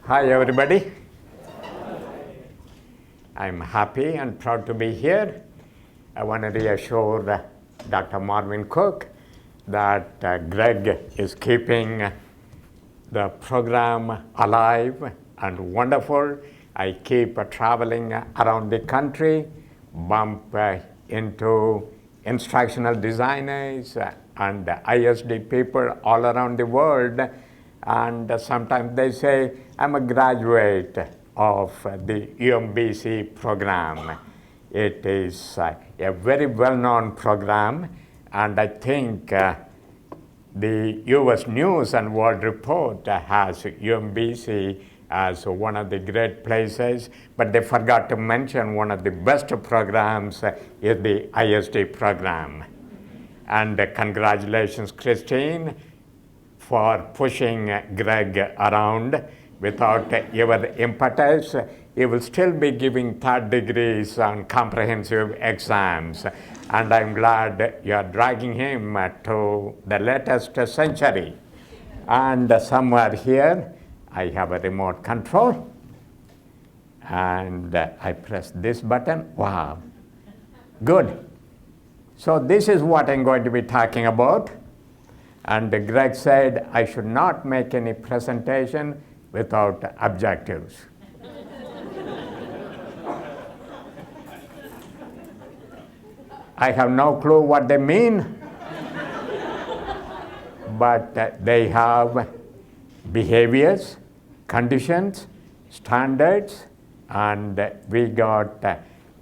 Hi, everybody. I'm happy and proud to be here. I want to reassure Dr. Marvin Cook that Greg is keeping the program alive and wonderful. I keep traveling around the country, bump into instructional designers and ISD people all around the world. And sometimes they say, I'm a graduate of the UMBC program. It is a very well-known program, and I think the US News and World Report has UMBC as one of the great places, but they forgot to mention one of the best programs is the ISD program. And congratulations, Christine, for pushing Greg around. Without your impetus, he will still be giving third degrees on comprehensive exams. And I'm glad you are dragging him to the latest century. And somewhere here, I have a remote control. And I press this button. Wow. Good. So this is what I'm going to be talking about. And Greg said I should not make any presentation without objectives. I have no clue what they mean, but they have behaviors, conditions, standards, and we got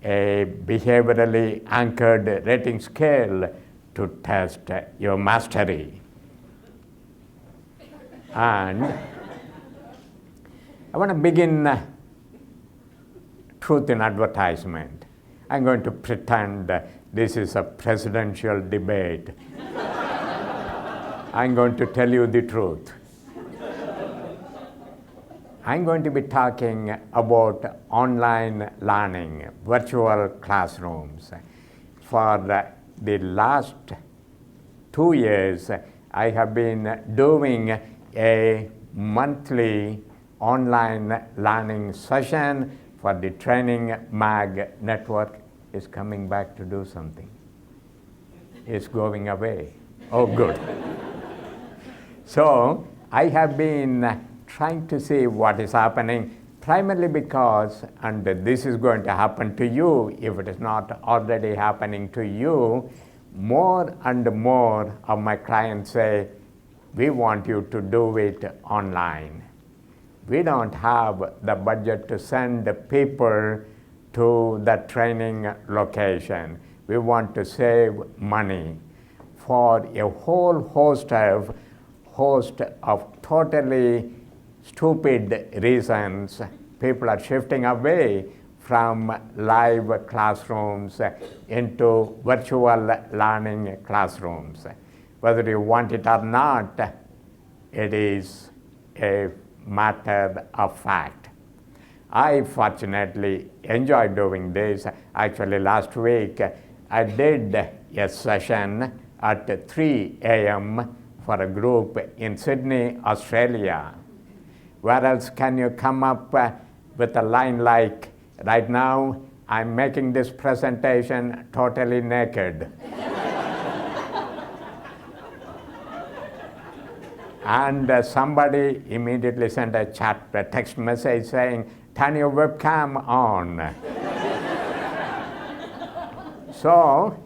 a behaviorally anchored rating scale to test your mastery. And I want to begin truth in advertisement. I'm going to pretend this is a presidential debate. I'm going to tell you the truth. I'm going to be talking about online learning, virtual classrooms. For the last 2 years, I have been doing a monthly online learning session for the Training Mag network. Is coming back to do something. It's going away. Oh, good. So I have been trying to see what is happening, primarily because, and this is going to happen to you if it is not already happening to you, more and more of my clients say, we want you to do it online. We don't have the budget to send people to the training location. We want to save money. For a whole host of totally stupid reasons, people are shifting away from live classrooms into virtual learning classrooms. Whether you want it or not, it is a matter of fact. I fortunately enjoy doing this. Actually, last week I did a session at 3 a.m. for a group in Sydney, Australia. Where else can you come up with a line like, right now I'm making this presentation totally naked. And somebody immediately sent a text message saying, turn your webcam on. So,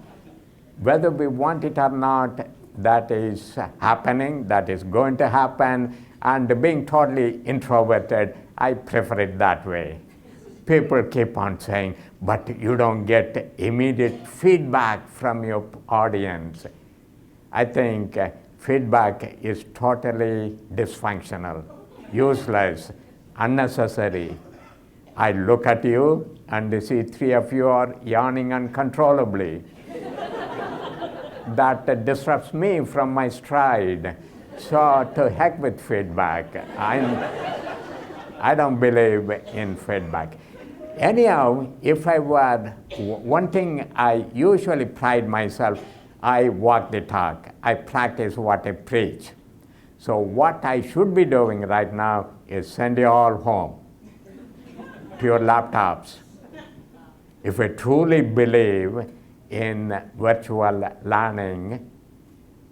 whether we want it or not, that is happening, that is going to happen, and being totally introverted, I prefer it that way. People keep on saying, but you don't get immediate feedback from your audience. I think feedback is totally dysfunctional, useless, unnecessary. I look at you and see 3 of you are yawning uncontrollably. That disrupts me from my stride. So to heck with feedback. I don't believe in feedback. Anyhow, if I were, one thing I usually pride myself, I walk the talk. I practice what I preach. So what I should be doing right now is send you all home to your laptops. If I truly believe in virtual learning,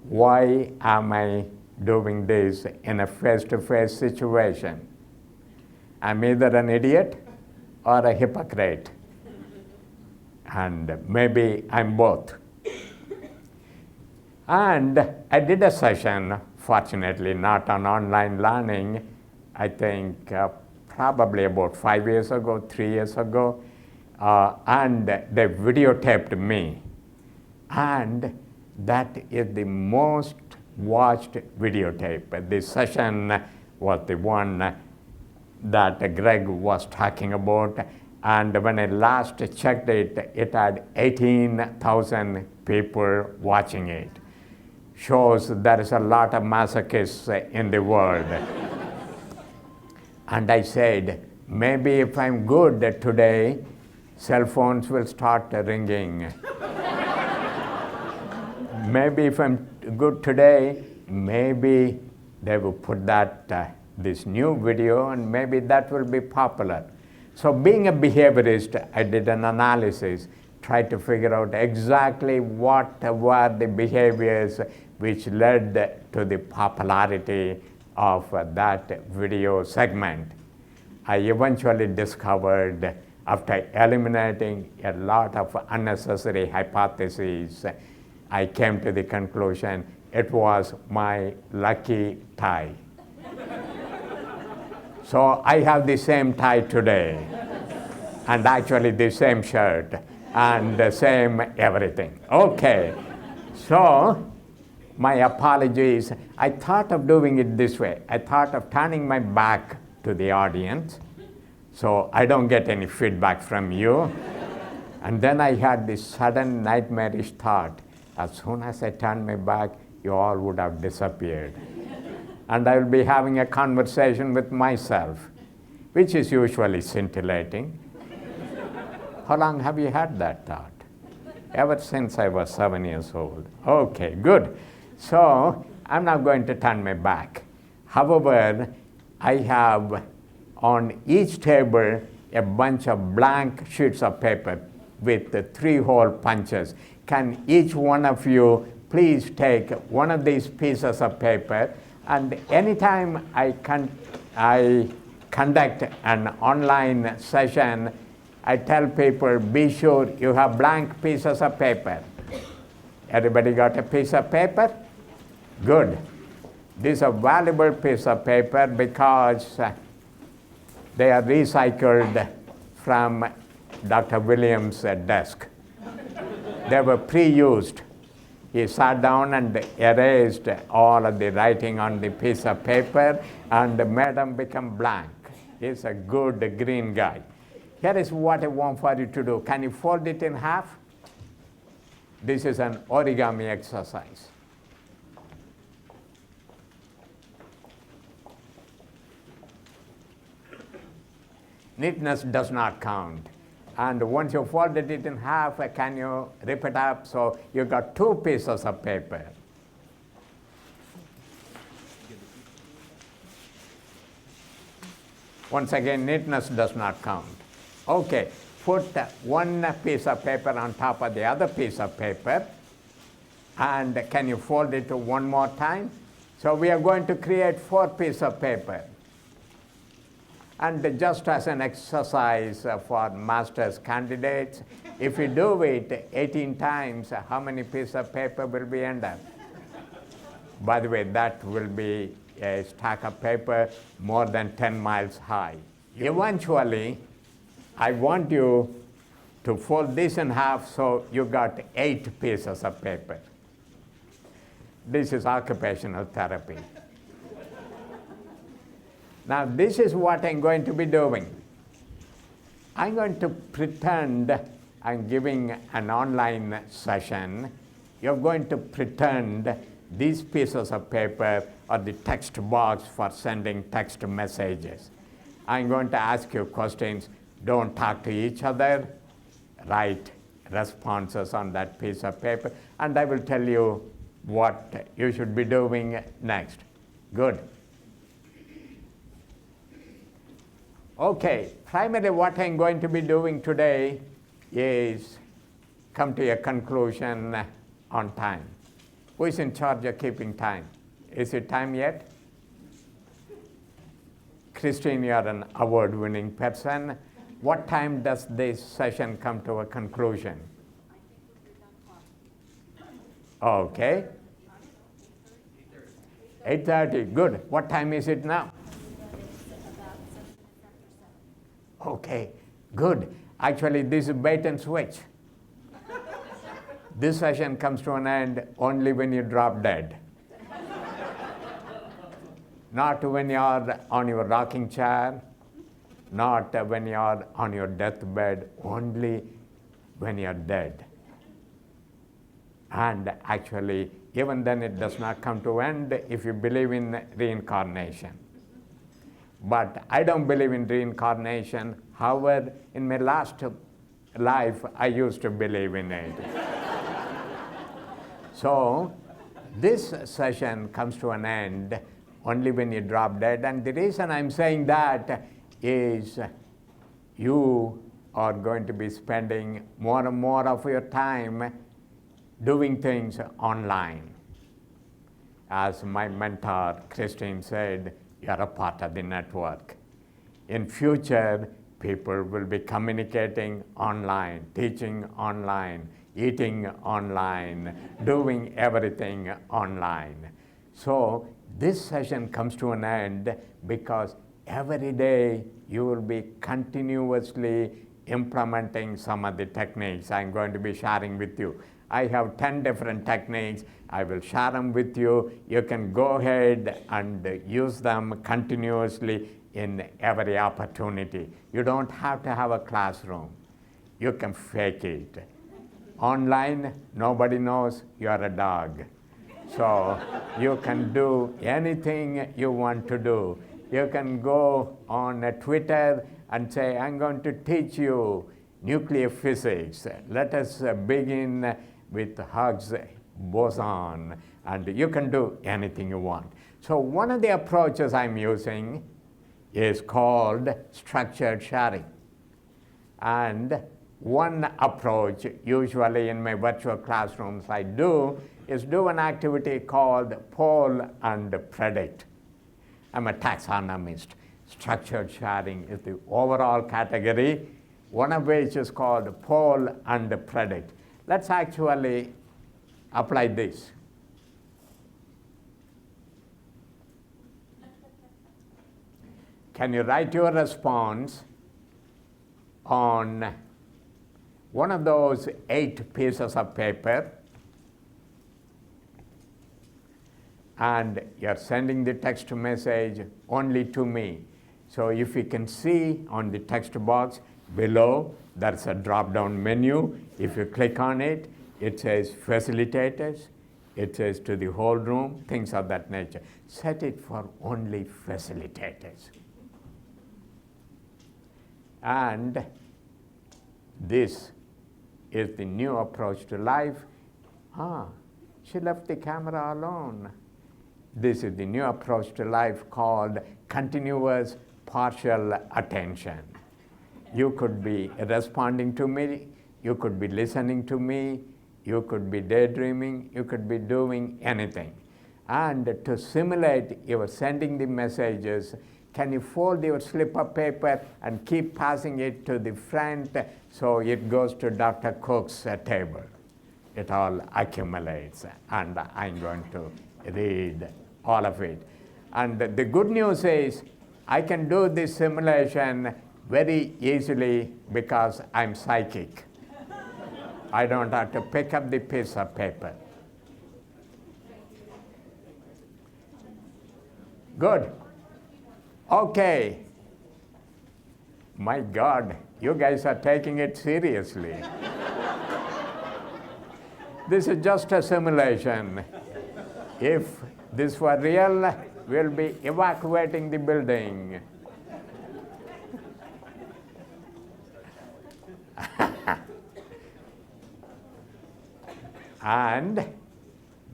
why am I doing this in a face-to-face situation? I'm either an idiot or a hypocrite. And maybe I'm both. And I did a session, fortunately not on online learning, I think probably about 5 years ago, 3 years ago, and they videotaped me. And that is the most watched videotape. This session was the one that Greg was talking about. And when I last checked it, it had 18,000 people watching it. Shows there is a lot of masochists in the world. And I said, maybe if I'm good today, cell phones will start ringing. Maybe if I'm good today, maybe they will put this new video, and maybe that will be popular. So being a behaviorist, I did an analysis, tried to figure out exactly what were the behaviors which led to the popularity of that video segment. I eventually discovered, after eliminating a lot of unnecessary hypotheses, I came to the conclusion it was my lucky tie. So I have the same tie today, and actually the same shirt, and the same everything. Okay, so my apologies. I thought of doing it this way. I thought of turning my back to the audience so I don't get any feedback from you. And then I had this sudden nightmarish thought, as soon as I turned my back, you all would have disappeared. And I will be having a conversation with myself, which is usually scintillating. How long have you had that thought? Ever since I was 7 years old. Okay, good. So I'm not going to turn my back. However, I have on each table a bunch of blank sheets of paper with the 3-hole punches. Can each one of you please take one of these pieces of paper, and anytime I conduct an online session, I tell people, be sure you have blank pieces of paper. Everybody got a piece of paper? Good. This is a valuable piece of paper because they are recycled from Dr. Williams' desk. They were pre-used. He sat down and erased all of the writing on the piece of paper and made them become blank. He's a good green guy. Here is what I want for you to do. Can you fold it in half? This is an origami exercise. Neatness does not count. And once you folded it in half, can you rip it up? So you got 2 pieces of paper. Once again, neatness does not count. Okay, put one piece of paper on top of the other piece of paper. And can you fold it one more time? So we are going to create 4 pieces of paper. And just as an exercise for master's candidates, if you do it 18 times, how many pieces of paper will we end up? By the way, that will be a stack of paper more than 10 miles high. Eventually, I want you to fold this in half so you got 8 pieces of paper. This is occupational therapy. Now, this is what I'm going to be doing. I'm going to pretend I'm giving an online session. You're going to pretend these pieces of paper are the text box for sending text messages. I'm going to ask you questions. Don't talk to each other. Write responses on that piece of paper, and I will tell you what you should be doing next. Good. Okay, primarily what I'm going to be doing today is come to a conclusion on time. Who is in charge of keeping time? Is it time yet? Christine, you are an award-winning person. What time does this session come to a conclusion? Okay. 8:30. Good. What time is it now? Okay. Good. Actually, this is bait and switch. This session comes to an end only when you drop dead. Not when you are on your rocking chair, not when you are on your deathbed, only when you are dead. And actually, even then it does not come to end if you believe in reincarnation. But I don't believe in reincarnation. However, in my last life, I used to believe in it. So, this session comes to an end only when you drop dead. And the reason I'm saying that is you are going to be spending more and more of your time doing things online. As my mentor, Christine, said, you're a part of the network. In future, people will be communicating online, teaching online, eating online, doing everything online. So this session comes to an end because every day you will be continuously implementing some of the techniques I'm going to be sharing with you. I have 10 different techniques. I will share them with you. You can go ahead and use them continuously in every opportunity. You don't have to have a classroom. You can fake it. Online, nobody knows you're a dog. So you can do anything you want to do. You can go on Twitter and say, I'm going to teach you nuclear physics. Let us begin with Higgs boson, and you can do anything you want. So one of the approaches I'm using is called structured sharing. And one approach usually in my virtual classrooms I do is do an activity called poll and predict. I'm a taxonomist. Structured sharing is the overall category, one of which is called poll and predict. Let's actually apply this. Can you write your response on one of those 8 pieces of paper, and you're sending the text message only to me. So if you can see on the text box below, there's a drop-down menu. If you click on it, it says facilitators, it says to the whole room, things of that nature. Set it for only facilitators. And this is the new approach to life. She left the camera alone. This is the new approach to life called continuous partial attention. You could be responding to me, you could be listening to me, you could be daydreaming, you could be doing anything. And to simulate your sending the messages, can you fold your slip of paper and keep passing it to the front so it goes to Dr. Cook's table? It all accumulates, and I'm going to read all of it. And the good news is I can do this simulation very easily because I'm psychic. I don't have to pick up the piece of paper. Good. Okay. My God, you guys are taking it seriously. This is just a simulation. If this were real, we'll be evacuating the building. And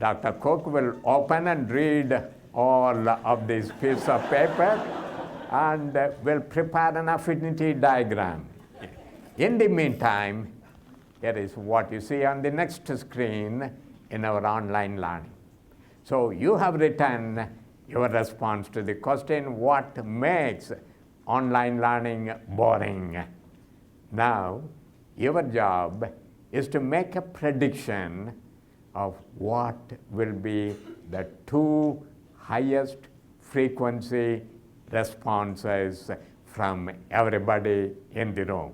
Dr. Cook will open and read all of these pieces of paper and we'll prepare an affinity diagram. In the meantime, here is what you see on the next screen in our online learning. So you have written your response to the question, what makes online learning boring? Now, your job is to make a prediction of what will be the 2 highest frequency responses from everybody in the room.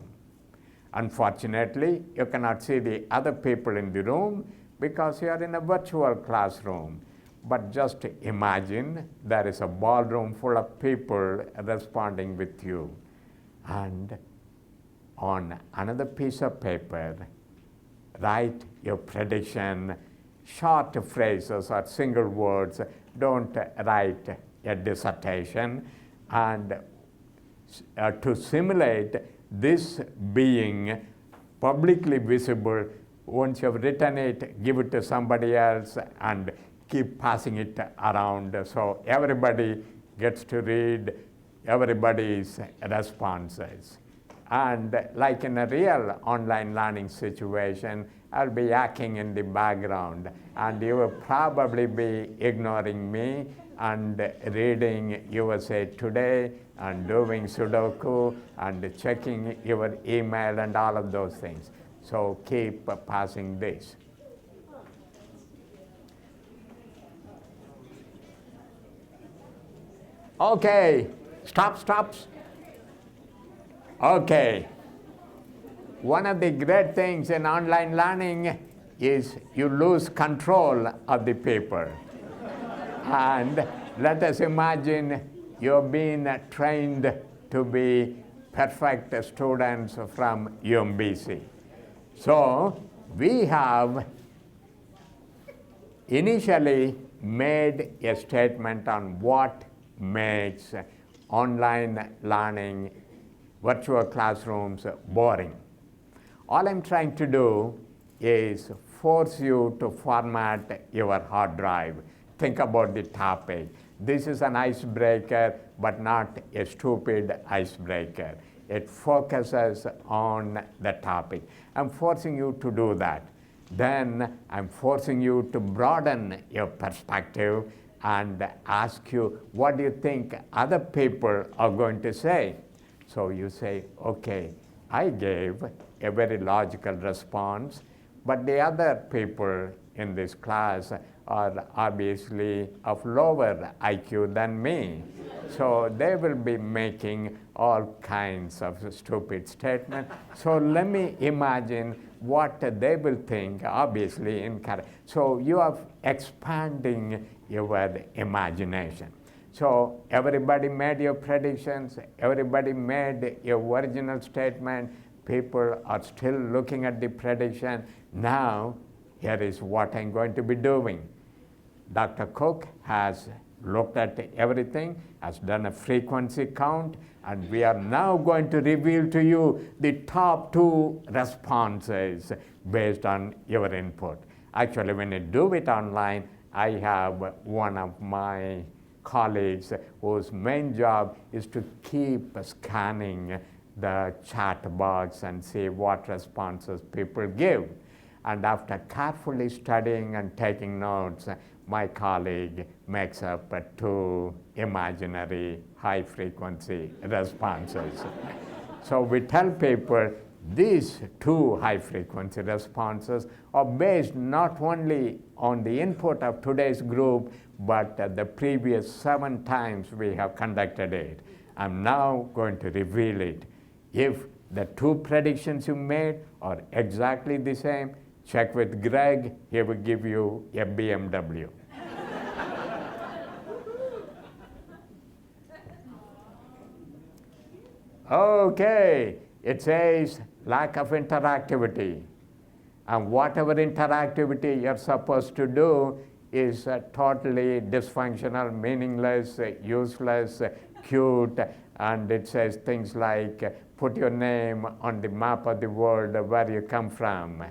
Unfortunately, you cannot see the other people in the room because you are in a virtual classroom. But just imagine there is a ballroom full of people responding with you. And on another piece of paper, write your prediction, short phrases or single words. Don't write a dissertation. And to simulate this being publicly visible, once you have written it, give it to somebody else and keep passing it around so everybody gets to read everybody's responses. And like in a real online learning situation, I'll be yakking in the background and you will probably be ignoring me and reading USA Today and doing Sudoku and checking your email and all of those things. So keep passing this. Okay, stops. Okay. One of the great things in online learning is you lose control of the paper. And let us imagine you've been trained to be perfect students from UMBC. So we have initially made a statement on what makes online learning, virtual classrooms boring. All I'm trying to do is force you to format your hard drive. Think about the topic. This is an icebreaker, but not a stupid icebreaker. It focuses on the topic. I'm forcing you to do that. Then I'm forcing you to broaden your perspective and ask you, what do you think other people are going to say? So you say, okay, I gave a very logical response, but the other people in this class are obviously of lower IQ than me. So they will be making all kinds of stupid statements. So let me imagine what they will think, obviously incorrect. So you are expanding your imagination. So everybody made your predictions, everybody made your original statement, people are still looking at the prediction. Now, here is what I'm going to be doing. Dr. Cook has looked at everything, has done a frequency count, and we are now going to reveal to you the top 2 responses based on your input. Actually, when you do it online, I have one of my colleagues whose main job is to keep scanning the chat box and see what responses people give. And after carefully studying and taking notes, my colleague makes up 2 imaginary high-frequency responses. So we tell people these 2 high-frequency responses are based not only on the input of today's group, but the previous 7 times we have conducted it. I'm now going to reveal it. If the 2 predictions you made are exactly the same, check with Greg, he will give you a BMW. Okay, it says lack of interactivity. And whatever interactivity you're supposed to do is totally dysfunctional, meaningless, useless, cute, and it says things like put your name on the map of the world where you come from.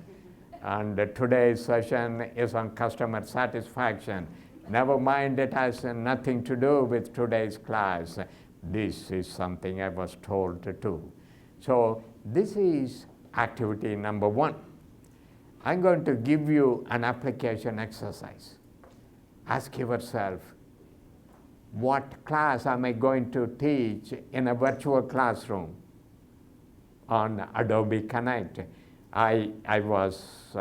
And today's session is on customer satisfaction. Never mind, it has nothing to do with today's class. This is something I was told to do. So this is activity number 1. I'm going to give you an application exercise. Ask yourself, what class am I going to teach in a virtual classroom on Adobe Connect? I was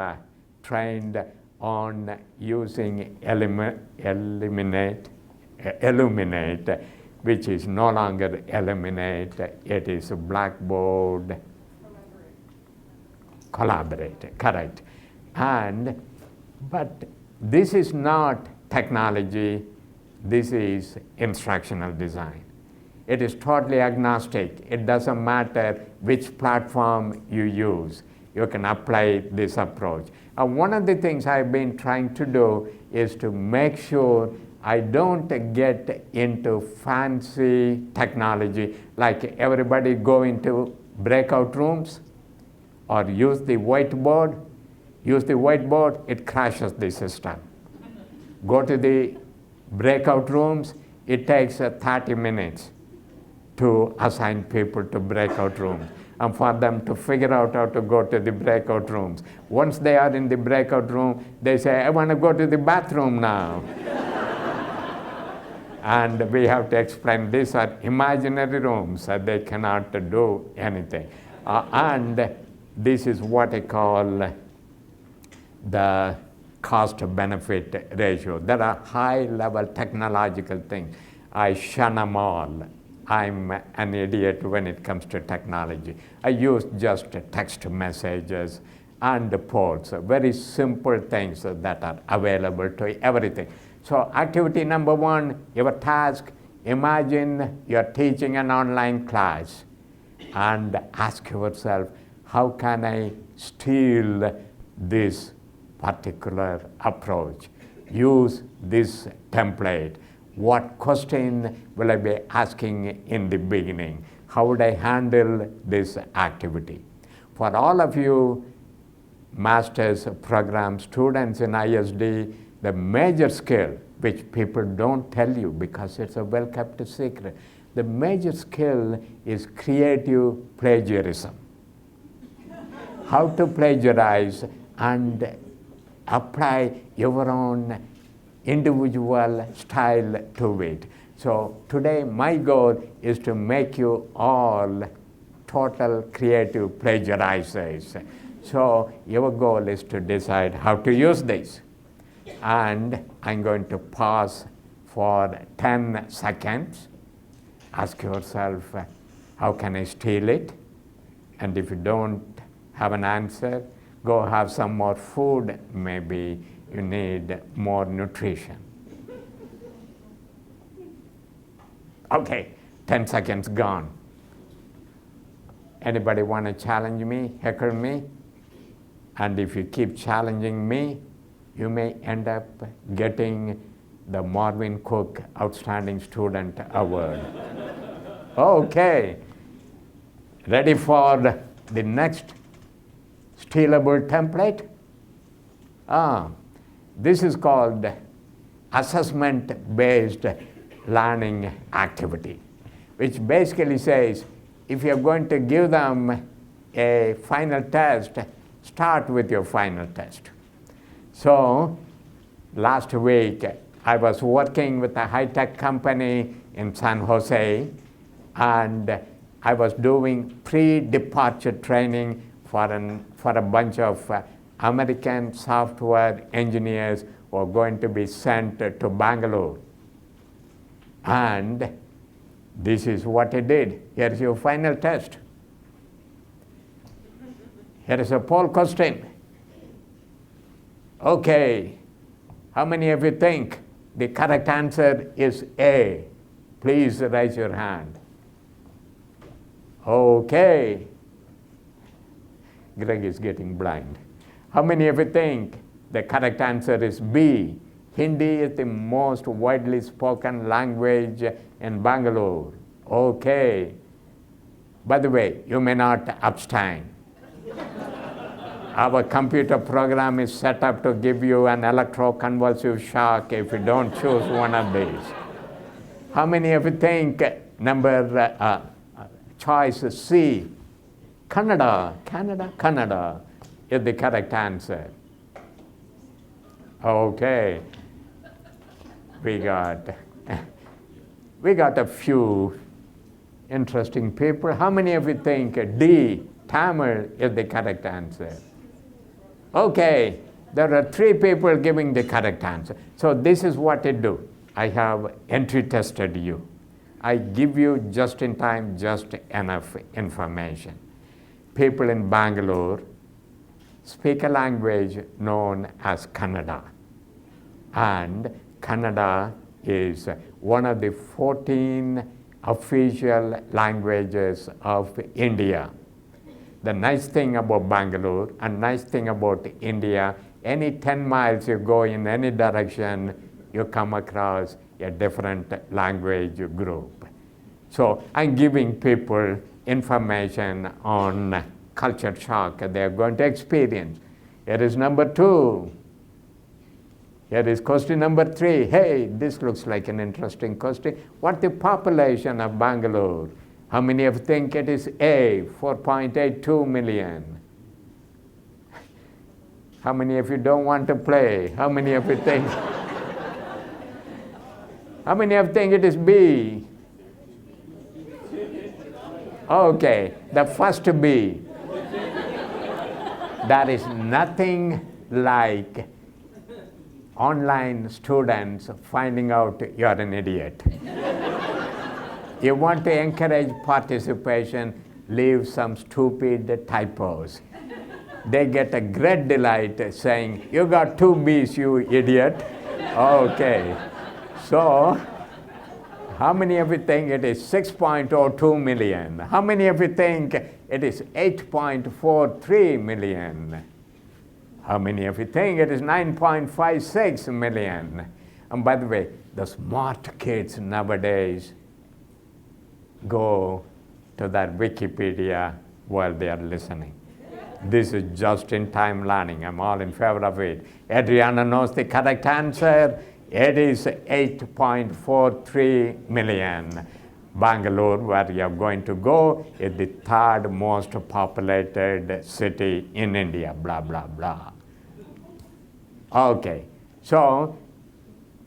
trained on using Illuminate, which is no longer Illuminate, it is Blackboard. Collaborate, correct. But this is not technology, this is instructional design. It is totally agnostic. It doesn't matter which platform you use. You can apply this approach. One of the things I've been trying to do is to make sure I don't get into fancy technology, like everybody go into breakout rooms or use the whiteboard. Use the whiteboard, it crashes the system. Go to the breakout rooms, it takes 30 minutes to assign people to breakout rooms and for them to figure out how to go to the breakout rooms. Once they are in the breakout room, they say, I want to go to the bathroom now. And we have to explain these are imaginary rooms, they cannot do anything. And this is what I call the cost-benefit ratio. There are high-level technological things. I shun them all. I'm an idiot when it comes to technology. I use just text messages and ports, very simple things that are available to everything. So activity number 1, your task, imagine you're teaching an online class and ask yourself, how can I steal this particular approach? Use this template. What question will I be asking in the beginning? How would I handle this activity? For all of you master's program students in ISD, the major skill, which people don't tell you because it's a well-kept secret, the major skill is creative plagiarism. How to plagiarize and apply your own individual style to it. So today my goal is to make you all total creative plagiarizers. So your goal is to decide how to use this. And I'm going to pause for 10 seconds. Ask yourself, how can I steal it? And if you don't have an answer, go have some more food. Maybe you need more nutrition. Okay, 10 seconds gone. Anybody want to challenge me, heckle me? And if you keep challenging me, you may end up getting the Marvin Cook Outstanding Student Award. Okay, ready for the next stealable template? This is called assessment-based learning activity, which basically says, if you're going to give them a final test, start with your final test. So last week, I was working with a high-tech company in San Jose, and I was doing pre-departure training for a bunch of American software engineers who are going to be sent to Bangalore. And this is what I did. Here's your final test. Here is a poll question. Okay, how many of you think the correct answer is A? Please raise your hand. Okay. Greg is getting blind. How many of you think the correct answer is B? Hindi is the most widely spoken language in Bangalore. Okay. By the way, you may not abstain. Our computer program is set up to give you an electroconvulsive shock if you don't choose one of these. How many of you think choice C, Canada is the correct answer? Okay. We got a few interesting people. How many of you think D, Tamil, is the correct answer? Okay, there are 3 people giving the correct answer. So this is what I do. I have entry tested you. I give you just in time, just enough information. People in Bangalore speak a language known as Kannada. And Kannada is one of the 14 official languages of India. The nice thing about Bangalore and nice thing about India, any 10 miles you go in any direction, you come across a different language group. So I'm giving people information on culture shock they're going to experience. Here is number 2. Here is question number 3. Hey, this looks like an interesting question. What's the population of Bangalore? How many of you think it is A, 4.82 million? How many of you don't want to play? How many of you think? How many of you think it is B? Okay, the first B. There is nothing like online students finding out you're an idiot. You want to encourage participation, leave some stupid typos. They get a great delight saying, you got 2 B's, you idiot. Okay. So, how many of you think it is 6.02 million? How many of you think it is 8.43 million? How many of you think it is 9.56 million? And by the way, the smart kids nowadays go to that Wikipedia while they are listening. This is just-in-time learning. I'm all in favor of it. Adriana knows the correct answer. It is 8.43 million. Bangalore, where you're going to go, is the 3rd most populated city in India, blah, blah, blah. Okay, so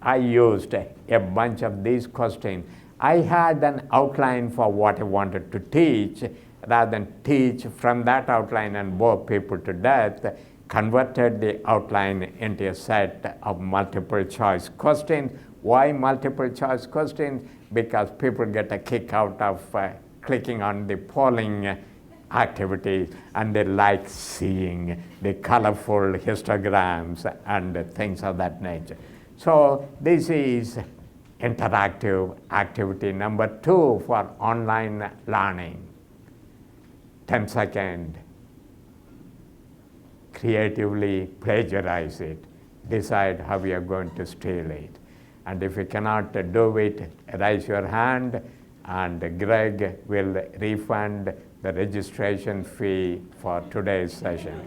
I used a bunch of these questions. I had an outline for what I wanted to teach. Rather than teach from that outline and bore people to death, converted the outline into a set of multiple choice questions. Why multiple choice questions? Because people get a kick out of clicking on the polling activities, and they like seeing the colorful histograms and things of that nature. So this is interactive activity number 2 for online learning. 10 seconds. Creatively plagiarize it. Decide how you are going to steal it. And if you cannot do it, raise your hand, and Greg will refund the registration fee for today's session.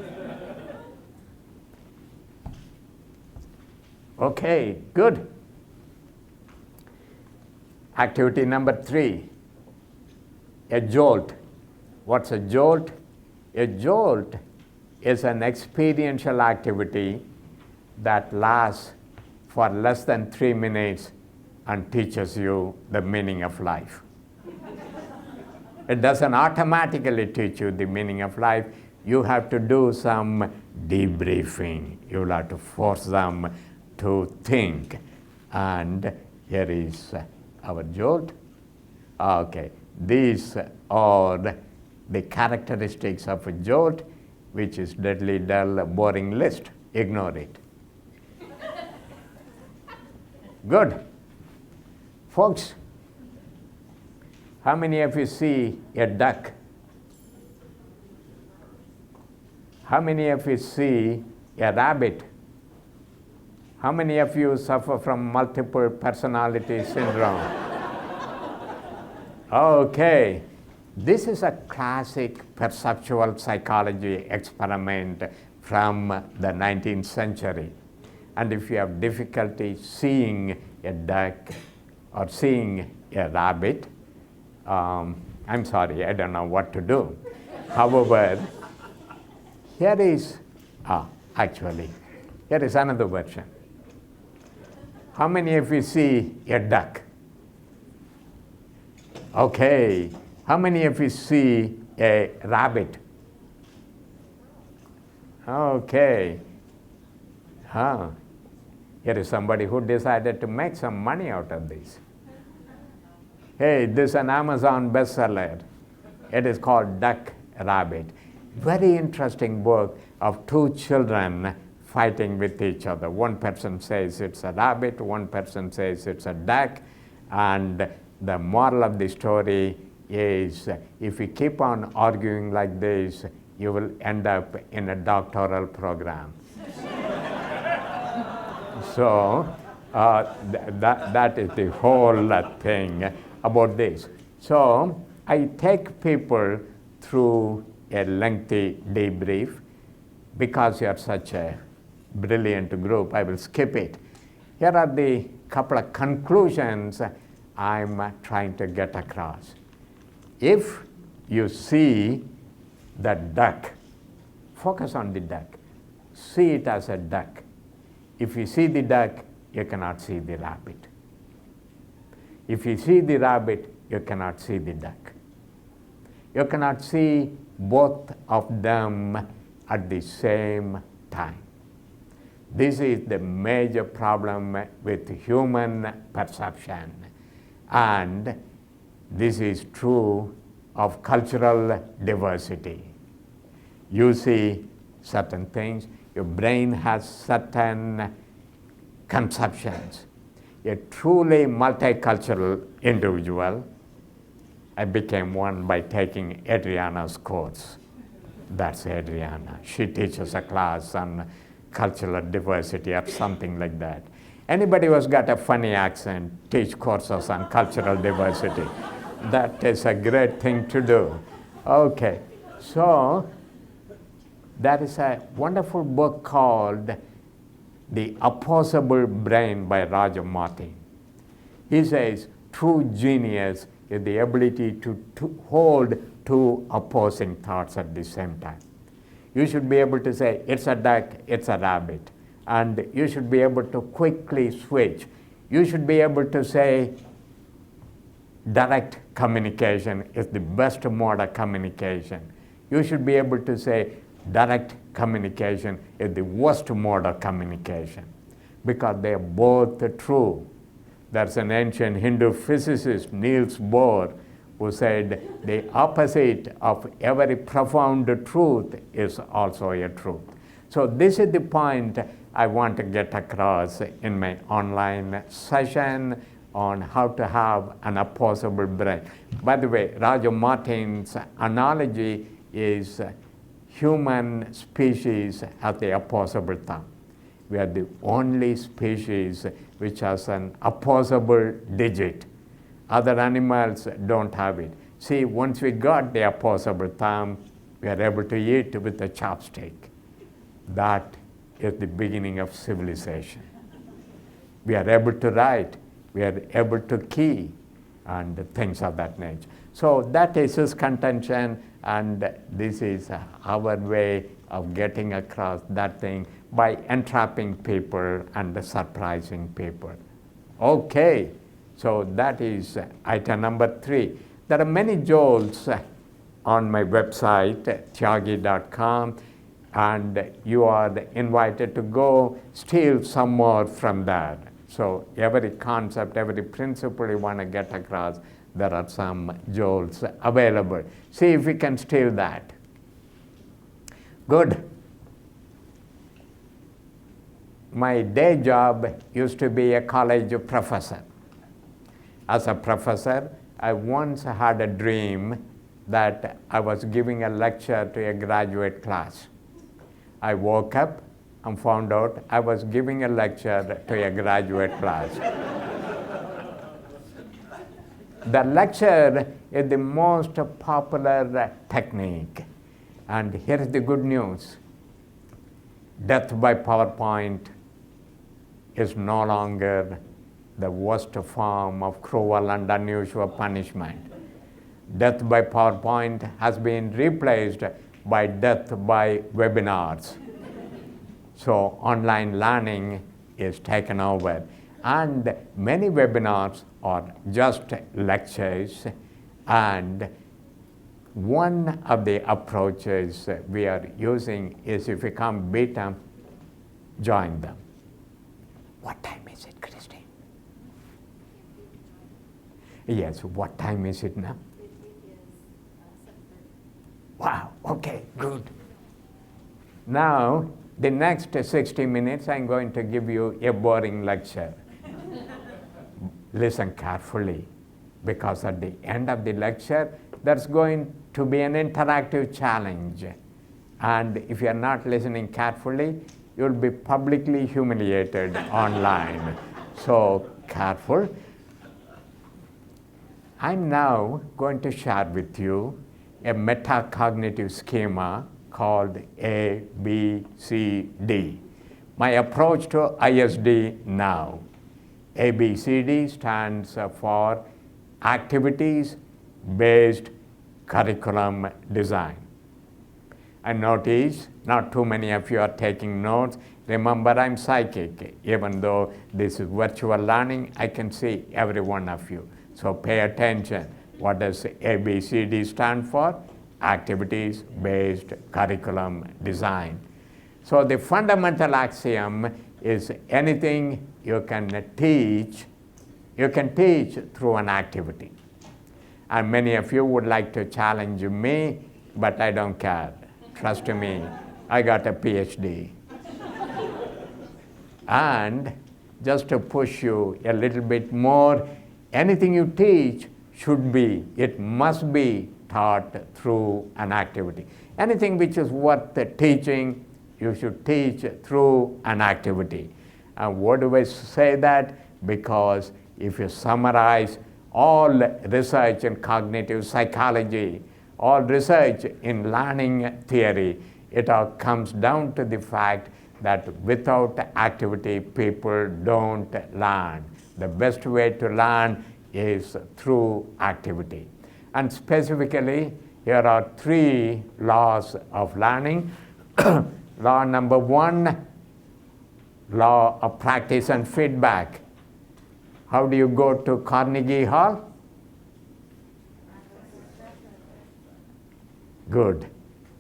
Okay, good. Activity number 3, a jolt. What's a jolt? A jolt is an experiential activity that lasts for less than 3 minutes and teaches you the meaning of life. It doesn't automatically teach you the meaning of life. You have to do some debriefing. You'll have to force them to think. And here is our jolt. Okay, these are the characteristics of a jolt, which is deadly dull, boring list. Ignore it. Good. Folks, how many of you see a duck? How many of you see a rabbit? How many of you suffer from multiple personality syndrome? Okay. This is a classic perceptual psychology experiment from the 19th century. And if you have difficulty seeing a duck or seeing a rabbit, I'm sorry, I don't know what to do. However, here is, here is another version. How many of you see a duck? Okay. How many of you see a rabbit? Okay. Here is somebody who decided to make some money out of this. Hey, this is an Amazon bestseller. It is called Duck Rabbit. Very interesting book of two children fighting with each other. One person says it's a rabbit, one person says it's a duck, and the moral of the story is if you keep on arguing like this, you will end up in a doctoral program. So that is the whole thing about this. So I take people through a lengthy debrief. Because you are such a brilliant group, I will skip it. Here are the couple of conclusions I'm trying to get across. If you see the duck, focus on the duck. See it as a duck. If you see the duck, you cannot see the rabbit. If you see the rabbit, you cannot see the duck. You cannot see both of them at the same time. This is the major problem with human perception. And this is true of cultural diversity. You see certain things, your brain has certain conceptions. A truly multicultural individual, I became one by taking Adriana's course. That's Adriana. She teaches a class on cultural diversity or something like that. Anybody who's got a funny accent, teach courses on cultural diversity. That is a great thing to do. Okay, so there is a wonderful book called The Opposable Brain by Roger Martin. He says true genius is the ability to hold two opposing thoughts at the same time. You should be able to say, it's a duck, it's a rabbit. And you should be able to quickly switch. You should be able to say, direct communication is the best mode of communication. You should be able to say, direct communication is the worst mode of communication, because they are both true. There's an ancient Hindu physicist, Niels Bohr, who said the opposite of every profound truth is also a truth. So this is the point I want to get across in my online session on how to have an opposable brain. By the way, Roger Martin's analogy is human species has the opposable thumb. We are the only species which has an opposable digit. Other animals don't have it. See, once we got the opposable thumb, we are able to eat with a chopstick. That is the beginning of civilization. We are able to write, we are able to key, and things of that nature. So that is his contention, and this is our way of getting across that thing by entrapping people and surprising people. Okay, so that is item number 3. There are many jolts on my website, Thiagi.com, and you are invited to go steal some more from there. So every concept, every principle you want to get across, there are some jolts available. See if we can steal that. Good. My day job used to be a college professor. As a professor, I once had a dream that I was giving a lecture to a graduate class. I woke up and found out I was giving a lecture to a graduate class. The lecture is the most popular technique. And here is the good news. death by PowerPoint is no longer the worst form of cruel and unusual punishment. Death by PowerPoint has been replaced by death by webinars. So online learning is taken over, and many webinars are just lectures, and one of the approaches we are using is if you can't beat them, join them. What time is it, Christine? Yes, what time is it now? It is 7:30. Wow, okay, good. Now, the next 60 minutes, I'm going to give you a boring lecture. Listen carefully, because at the end of the lecture, there's going to be an interactive challenge. And if you're not listening carefully, you'll be publicly humiliated online. So careful. I'm now going to share with you a metacognitive schema called ABCD. My approach to ISD now. ABCD stands for Activities-Based Curriculum Design. And notice, not too many of you are taking notes. Remember, I'm psychic. Even though this is virtual learning, I can see every one of you. So pay attention. What does ABCD stand for? Activities-Based Curriculum Design. So the fundamental axiom is anything you can teach through an activity. And many of you would like to challenge me, but I don't care. Trust me, I got a PhD. And just to push you a little bit more, anything you teach it must be taught through an activity. Anything which is worth teaching, you should teach through an activity. And what do I say that? Because if you summarize all research in cognitive psychology, all research in learning theory, it all comes down to the fact that without activity, people don't learn. The best way to learn is through activity. And specifically, here are 3 laws of learning. Law number 1, law of practice and feedback. How do you go to Carnegie Hall? Good.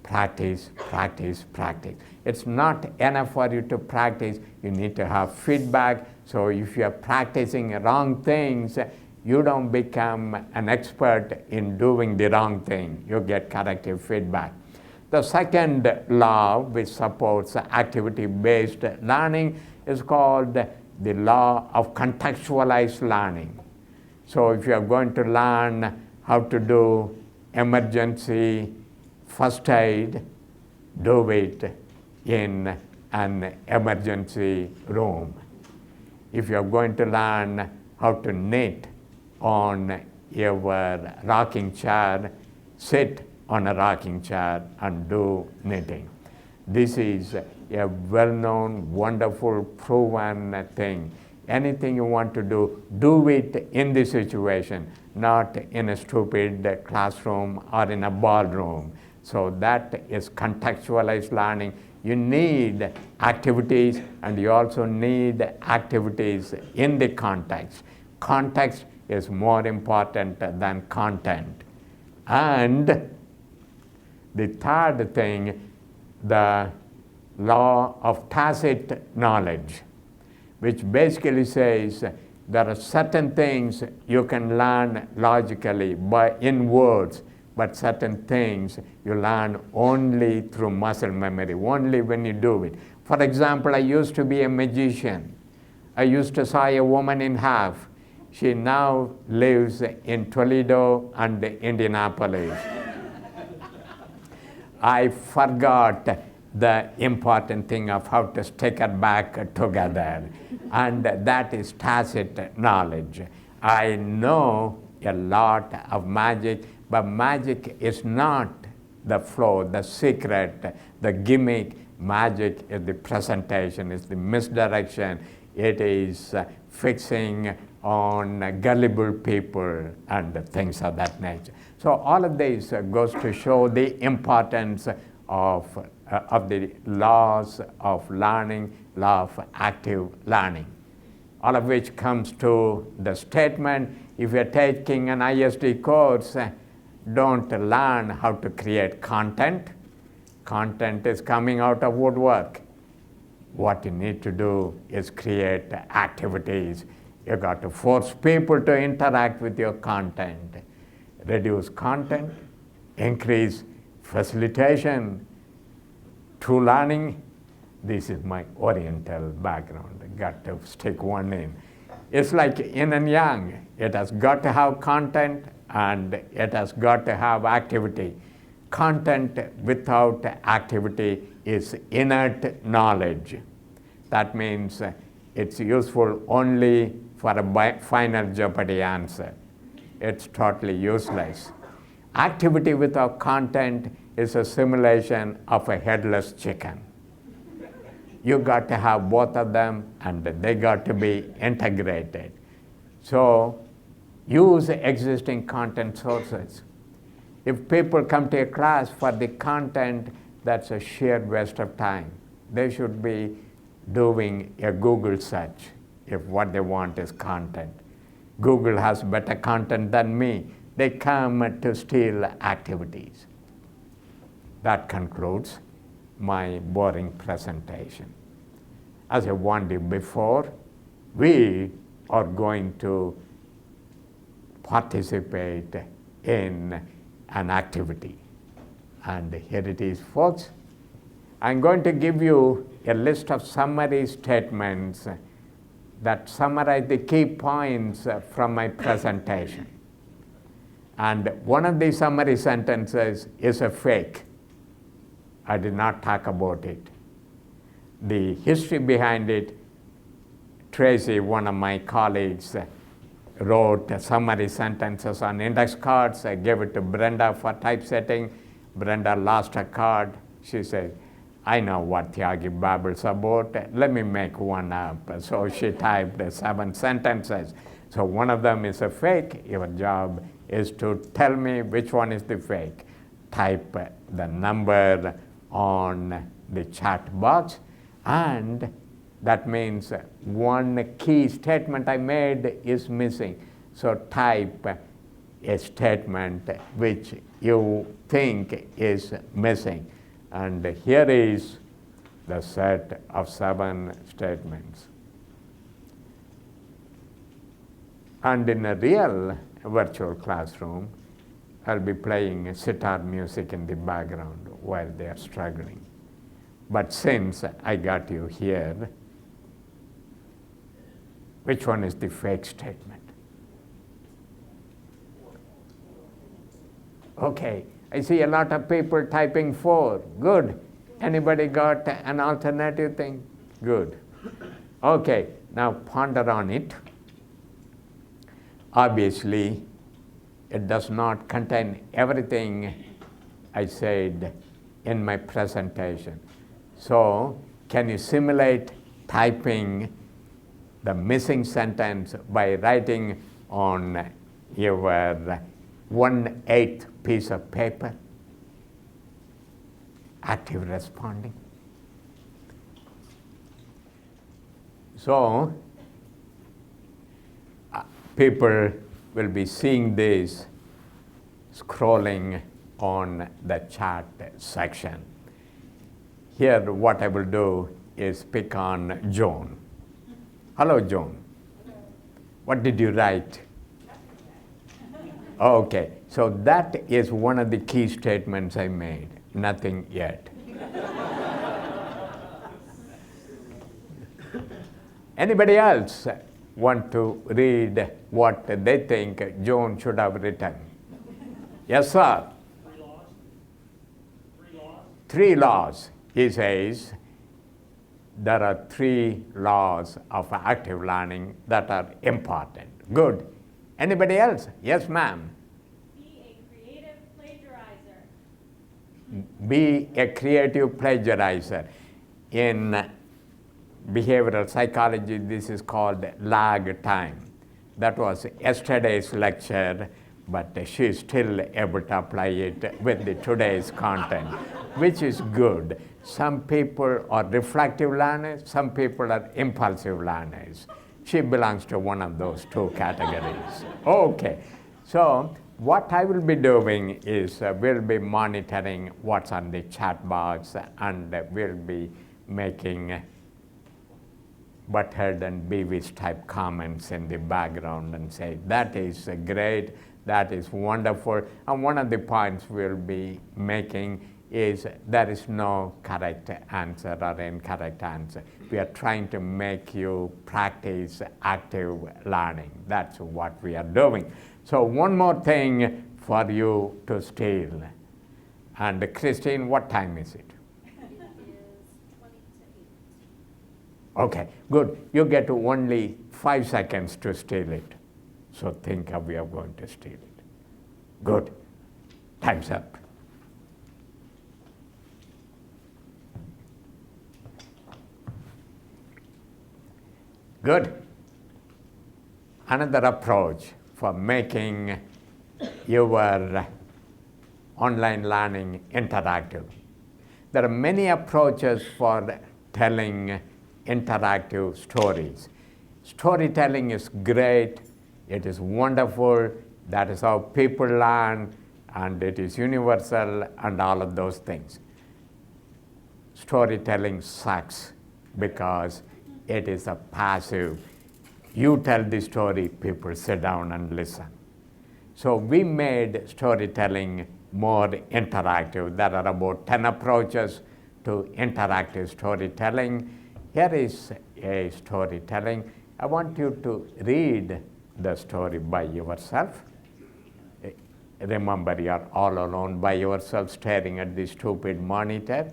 Practice, practice, practice. It's not enough for you to practice. You need to have feedback. So if you're practicing wrong things, you don't become an expert in doing the wrong thing. You get corrective feedback. The second law, which supports activity-based learning, is called the law of contextualized learning. So if you're going to learn how to do emergency first aid, do it in an emergency room. If you're going to learn how to knit on your rocking chair, sit on a rocking chair and do knitting. This is a well-known, wonderful, proven thing. Anything you want to do it in this situation, not in a stupid classroom or in a ballroom. So that is contextualized learning. You need activities, and you also need activities in the context. Context is more important than content. And the third thing, the law of tacit knowledge, which basically says there are certain things you can learn logically in words, but certain things you learn only through muscle memory, only when you do it. For example, I used to be a magician. I used to saw a woman in half. She now lives in Toledo and Indianapolis. I forgot the important thing of how to stick it back together, and that is tacit knowledge. I know a lot of magic, but magic is not the flow, the secret, the gimmick Magic is the presentation, is the misdirection. It is fixing on gullible people and things of that nature. So all of this goes to show the importance of the laws of learning, law of active learning. All of which comes to the statement, if you're taking an ISD course, don't learn how to create content. Content is coming out of woodwork. What you need to do is create activities. You got to force people to interact with your content. Reduce content, increase facilitation, true learning. This is my Oriental background. I got to stick one in. It's like yin and yang. It has got to have content and it has got to have activity. Content without activity is inert knowledge. That means it's useful only for a final Jeopardy answer. It's totally useless. Activity without content is a simulation of a headless chicken. You got to have both of them and they got to be integrated. So use existing content sources. If people come to a class for the content, that's a sheer waste of time. They should be doing a Google search if what they want is content. Google has better content than me. They come to steal activities. That concludes my boring presentation. As I warned you before, we are going to participate in an activity. And here it is, folks. I'm going to give you a list of summary statements that summarize the key points from my presentation. And one of these summary sentences is a fake. I did not talk about it. The history behind it, Tracy, one of my colleagues, wrote summary sentences on index cards. I gave it to Brenda for typesetting. Brenda lost her card. She said, I know what Thiagi babbles about. Let me make one up. So she typed 7 sentences. So one of them is a fake. Your job is to tell me which one is the fake. Type the number on the chat box, and that means one key statement I made is missing. So type a statement which you think is missing. And here is the set of 7 statements. And in a real virtual classroom, I'll be playing sitar music in the background while they are struggling. But since I got you here, which one is the fake statement? Okay, I see a lot of people typing 4. Good. Anybody got an alternative thing? Good. Okay, now ponder on it. Obviously, it does not contain everything I said in my presentation. So, can you simulate typing the missing sentence by writing on your 1/8 piece of paper? Active responding. So, people will be seeing this scrolling on the chat section. Here, what I will do is pick on Joan. Hello, Joan. Hello. What did you write? Okay, so that is one of the key statements I made. Nothing yet. Anybody else want to read what they think Joan should have written? Yes, sir. 3 laws. 3 laws. 3 laws. He says there are 3 laws of active learning that are important. Good. Anybody else? Yes, ma'am. Be a creative plagiarizer. Be a creative plagiarizer. in behavioral psychology, this is called lag time. That was yesterday's lecture, but she's still able to apply it with the today's content, which is good. Some people are reflective learners, some people are impulsive learners. She belongs to one of those two categories. Okay, so what I will be doing is we'll be monitoring what's on the chat box, and we'll be making butthead and beavis type comments in the background and say, that is great, that is wonderful. And one of the points we'll be making is there is no correct answer or incorrect answer. We are trying to make you practice active learning. That's what we are doing. So one more thing for you to steal. And Christine, what time is it? It is 20 to 8. Okay, good. You get only 5 seconds to steal it. So think how we are going to steal it. Good. Time's up. Good. Another approach for making your online learning interactive. There are many approaches for telling interactive stories. Storytelling is great, it is wonderful, that is how people learn, and it is universal and all of those things. Storytelling sucks because it is a passive. You tell the story, people sit down and listen. So we made storytelling more interactive. There are about 10 approaches to interactive storytelling. Here is a storytelling. I want you to read the story by yourself. Remember, you're all alone by yourself staring at the stupid monitor.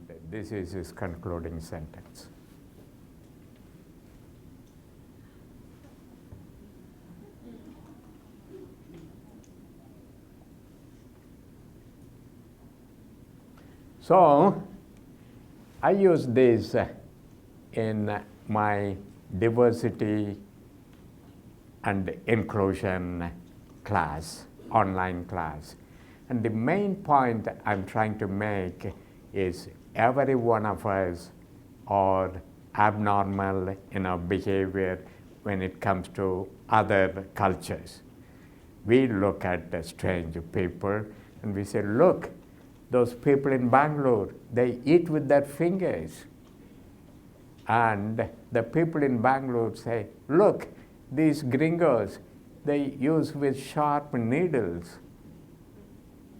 And this is his concluding sentence. So I use this in my diversity and inclusion class, online class. And the main point I'm trying to make is every one of us are abnormal in our behavior when it comes to other cultures. We look at strange people and we say, look, those people in Bangalore, they eat with their fingers. And the people in Bangalore say, look, these gringos, they use with sharp needles.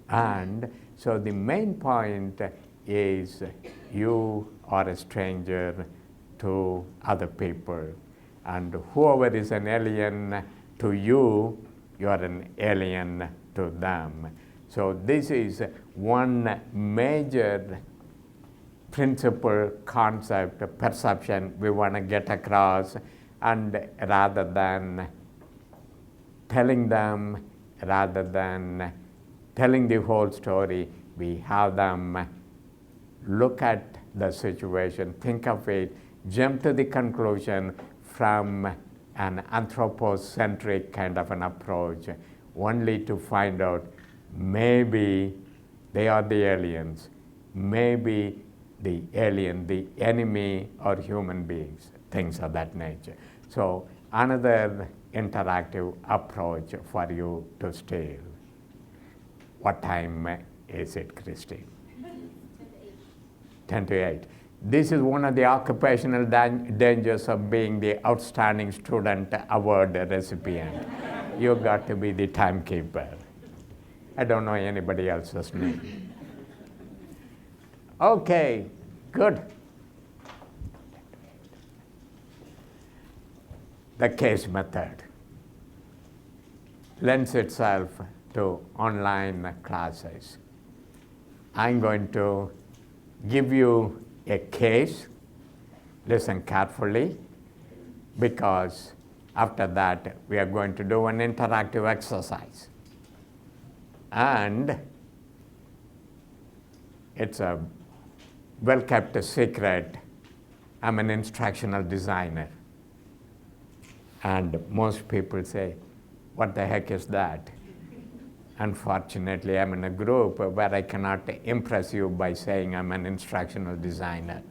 And so the main point is you are a stranger to other people. And whoever is an alien to you, you are an alien to them. So this is one major principle, concept, perception we want to get across. And rather than telling them, rather than telling the whole story, we have them look at the situation, think of it, jump to the conclusion from an anthropocentric kind of an approach, only to find out maybe they are the aliens, maybe the alien, the enemy, are human beings, things of that nature. So another interactive approach for you to steal. What time is it, Christine? 10 to 8. This is one of the occupational dangers of being the outstanding student award recipient. You got to be the timekeeper. I don't know anybody else's name. Okay, good. The case method lends itself to online classes. I'm going to give you a case. Listen carefully, because after that we are going to do an interactive exercise. And it's a well-kept secret. I'm an instructional designer. And most people say, what the heck is that? Unfortunately, I'm in a group where I cannot impress you by saying I'm an instructional designer.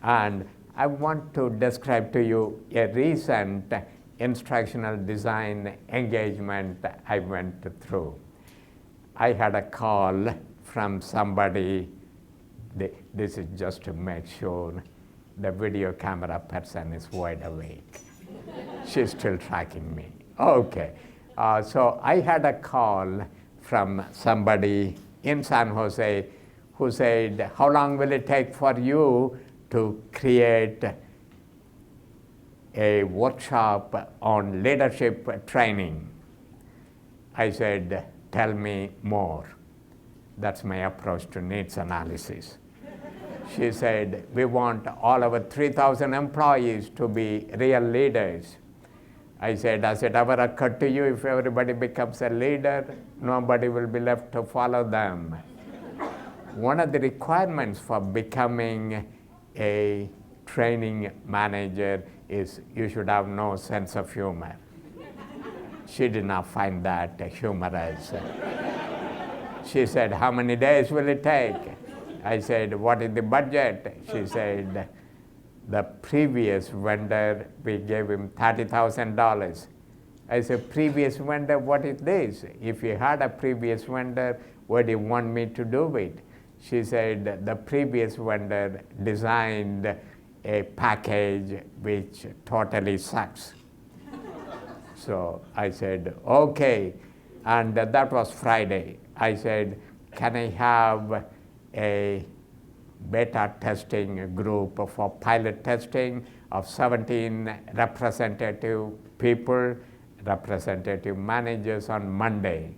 And I want to describe to you a recent instructional design engagement I went through. I had a call from somebody. This is just to make sure the video camera person is wide awake. She's still tracking me. Okay. So I had a call from somebody in San Jose who said, how long will it take for you to create a workshop on leadership training? I said, tell me more. That's my approach to needs analysis. She said, we want all our 3,000 employees to be real leaders. I said, has it ever occurred to you if everybody becomes a leader, nobody will be left to follow them? One of the requirements for becoming a training manager is you should have no sense of humor. She did not find that humorous. She said, how many days will it take? I said, what is the budget? She said, the previous vendor, we gave him $30,000. I said, previous vendor, what is this? If you had a previous vendor, what do you want me to do with? She said, the previous vendor designed a package which totally sucks. So I said, okay. And that was Friday. I said, can I have a beta testing group for pilot testing of 17 representative people, representative managers on Monday?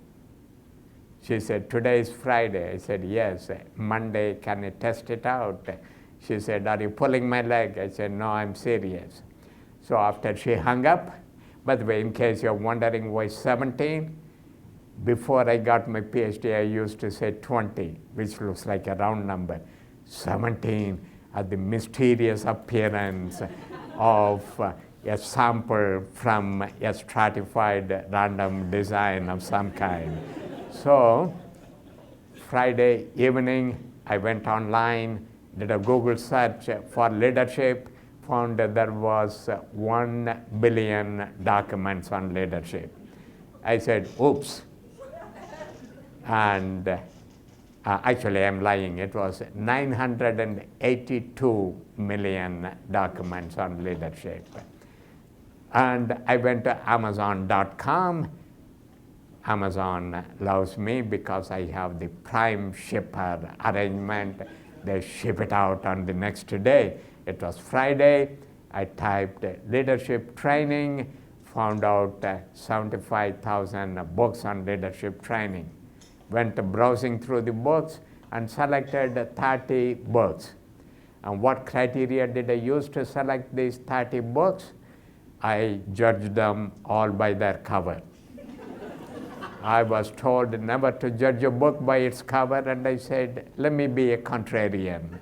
She said, today is Friday. I said, yes. Monday, can you test it out? She said, are you pulling my leg? I said, no, I'm serious. So after she hung up, by the way, in case you're wondering why 17, before I got my PhD, I used to say 20, which looks like a round number. 17 are the mysterious appearance of a sample from a stratified random design of some kind. So Friday evening, I went online, did a Google search for leadership, found that there was 1 billion documents on leadership. I said, oops. And actually, I'm lying. It was 982 million documents on leadership. And I went to Amazon.com. Amazon loves me because I have the prime shipper arrangement. They ship it out on the next day. It was Friday. I typed leadership training, found out 75,000 books on leadership training. Went browsing through the books and selected 30 books. And what criteria did I use to select these 30 books? I judged them all by their cover. I was told never to judge a book by its cover, and I said, let me be a contrarian.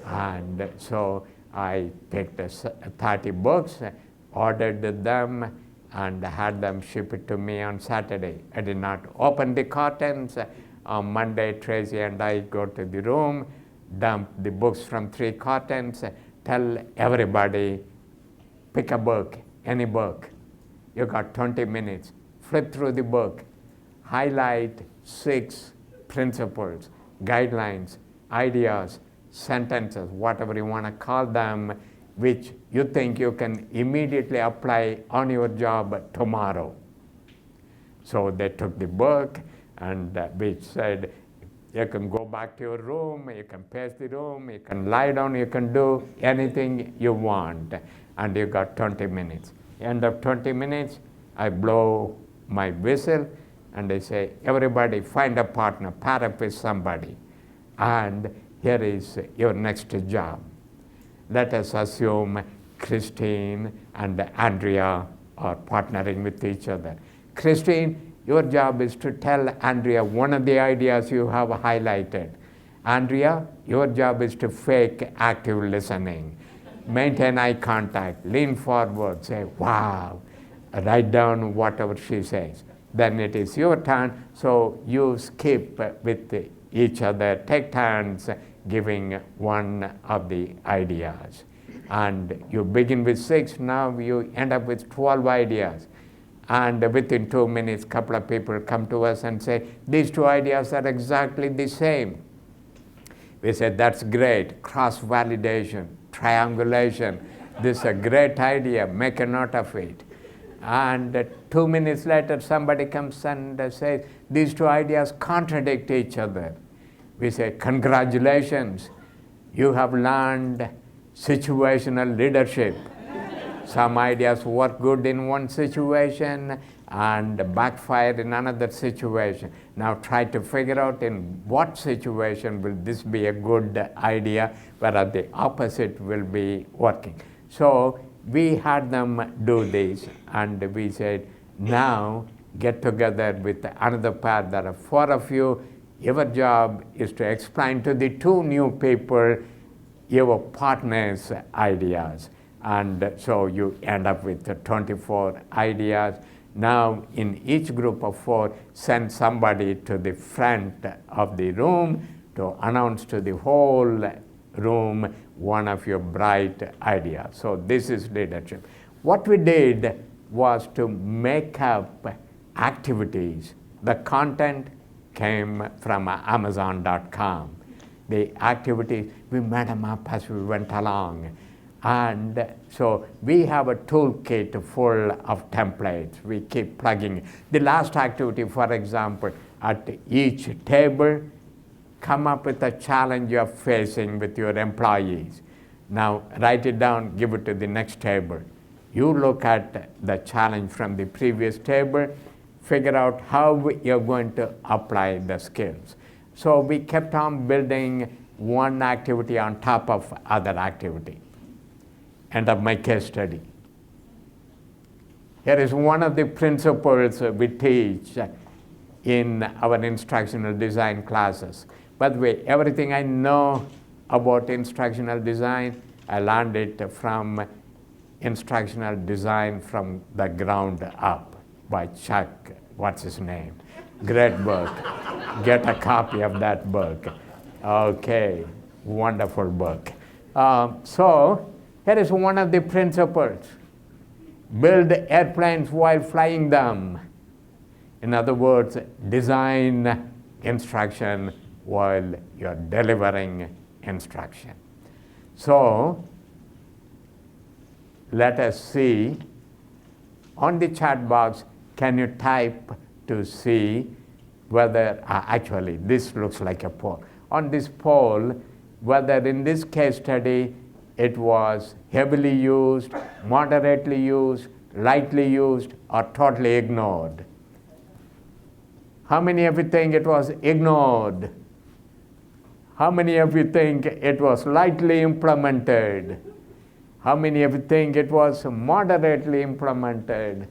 And so I picked 30 books, ordered them, and had them ship it to me on Saturday. I did not open the curtains. On Monday, Tracy and I go to the room, dump the books from 3 curtains, tell everybody, pick a book, any book. You got 20 minutes. Flip through the book. Highlight 6 principles, guidelines, ideas, sentences, whatever you want to call them, which you think you can immediately apply on your job tomorrow. So they took the book and which said, you can go back to your room, you can pace the room, you can lie down, you can do anything you want. And you got 20 minutes. End of 20 minutes, I blow my whistle and I say, everybody find a partner, pair up with somebody. And here is your next job. Let us assume Christine and Andrea are partnering with each other. Christine, your job is to tell Andrea one of the ideas you have highlighted. Andrea, your job is to fake active listening. Maintain eye contact, lean forward, say, wow, write down whatever she says. Then it is your turn, so you skip with each other, take turns giving one of the ideas. And you begin with 6, now you end up with 12 ideas. And within 2 minutes, a couple of people come to us and say, these 2 ideas are exactly the same. We said, that's great, cross-validation, triangulation. This is a great idea, make a note of it. And 2 minutes later, somebody comes and says, these 2 ideas contradict each other. We say, congratulations, you have learned situational leadership. Some ideas work good in one situation and backfire in another situation. Now try to figure out in what situation will this be a good idea, whereas the opposite will be working. So we had them do this, and we said, now get together with another pair. There are 4 of you. Your job is to explain to the 2 new people your partner's ideas. And so you end up with 24 ideas. Now in each group of 4, send somebody to the front of the room to announce to the whole room one of your bright ideas. So this is leadership. What we did was to make up activities. The content came from Amazon.com. The activities, we made them up as we went along. And so we have a toolkit full of templates. We keep plugging. The last activity, for example, at each table, come up with a challenge you're facing with your employees. Now write it down, give it to the next table. You look at the challenge from the previous table, figure out how you're going to apply the skills. So we kept on building one activity on top of other activity. End of my case study. Here is one of the principles we teach in our instructional design classes. By the way, everything I know about instructional design, I learned it from Instructional Design from the Ground Up by Chuck, what's his name? Great book. Get a copy of that book. Okay, wonderful book. So here is one of the principles. Build airplanes while flying them. In other words, design instruction while you're delivering instruction. So let us see, on the chat box, can you type to see whether, actually this looks like a poll. On this poll, whether in this case study it was heavily used, moderately used, lightly used, or totally ignored. How many of you think it was ignored? How many of you think it was lightly implemented? How many of you think it was moderately implemented?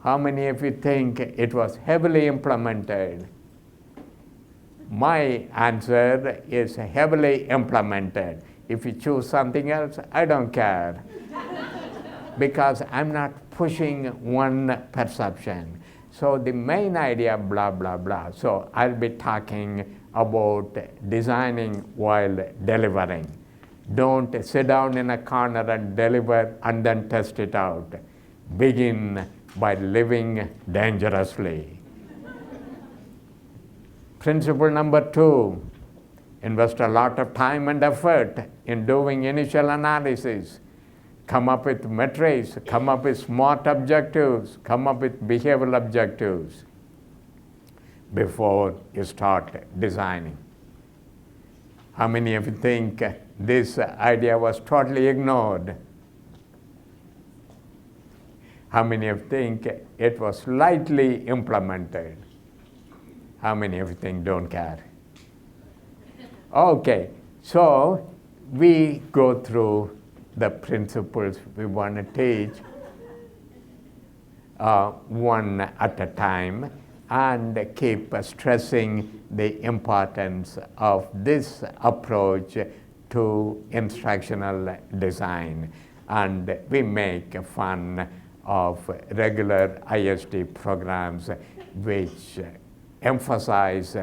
How many of you think it was heavily implemented? My answer is heavily implemented. If you choose something else, I don't care. Because I'm not pushing one perception. So the main idea, blah, blah, blah. So I'll be talking about designing while delivering. Don't sit down in a corner and deliver and then test it out. Begin by living dangerously. Principle number 2, invest a lot of time and effort in doing initial analysis. Come up with metrics, come up with SMART objectives, come up with behavioral objectives before you start designing. How many of you think this idea was totally ignored? How many of you think it was slightly implemented? How many of you think don't care? Okay, so we go through the principles we want to teach one at a time and keep stressing the importance of this approach to instructional design. And we make fun of regular ISD programs which emphasize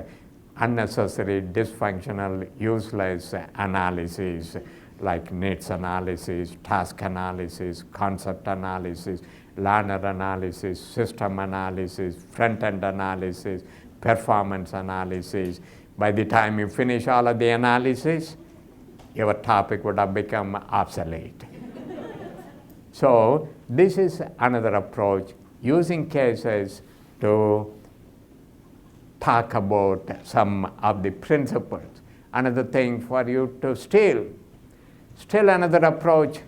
unnecessary, dysfunctional, useless analysis like needs analysis, task analysis, concept analysis, learner analysis, system analysis, front-end analysis, performance analysis. By the time you finish all of the analysis, your topic would have become obsolete. So this is another approach, using cases to talk about some of the principles. Another thing for you to steal another approach,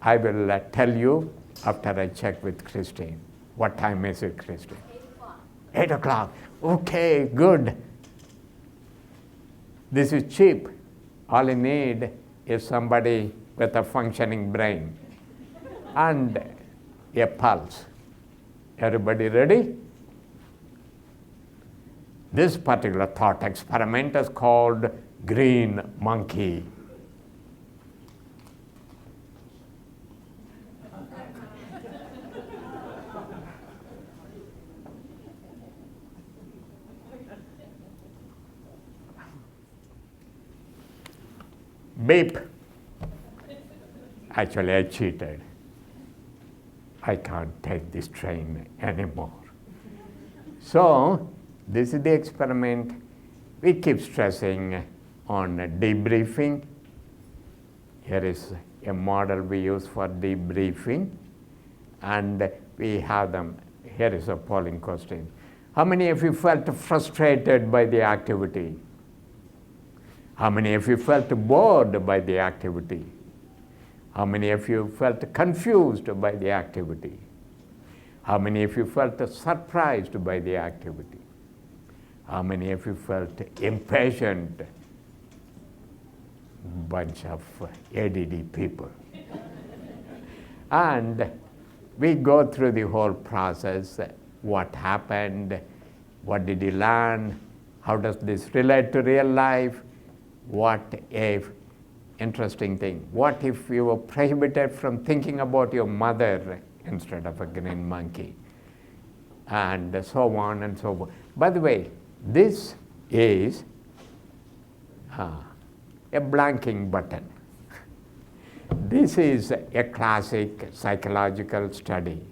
I will tell you after I check with Christine. What time is it, Christine? 8 o'clock. Okay, good. This is cheap. All you need is somebody with a functioning brain and a pulse. Everybody ready? This particular thought experiment is called green monkey. Beep. Actually, I cheated. I can't take this train anymore. So, this is the experiment. We keep stressing on debriefing. Here is a model we use for debriefing. And we have them. Here is a polling question. How many of you felt frustrated by the activity? How many of you felt bored by the activity? How many of you felt confused by the activity? How many of you felt surprised by the activity? How many of you felt impatient? Bunch of ADD people. And we go through the whole process. What happened? What did you learn? How does this relate to real life? What if, interesting thing, what if you were prohibited from thinking about your mother instead of a green monkey? And so on and so on. By the way, this is a blanking button. This is a classic psychological study.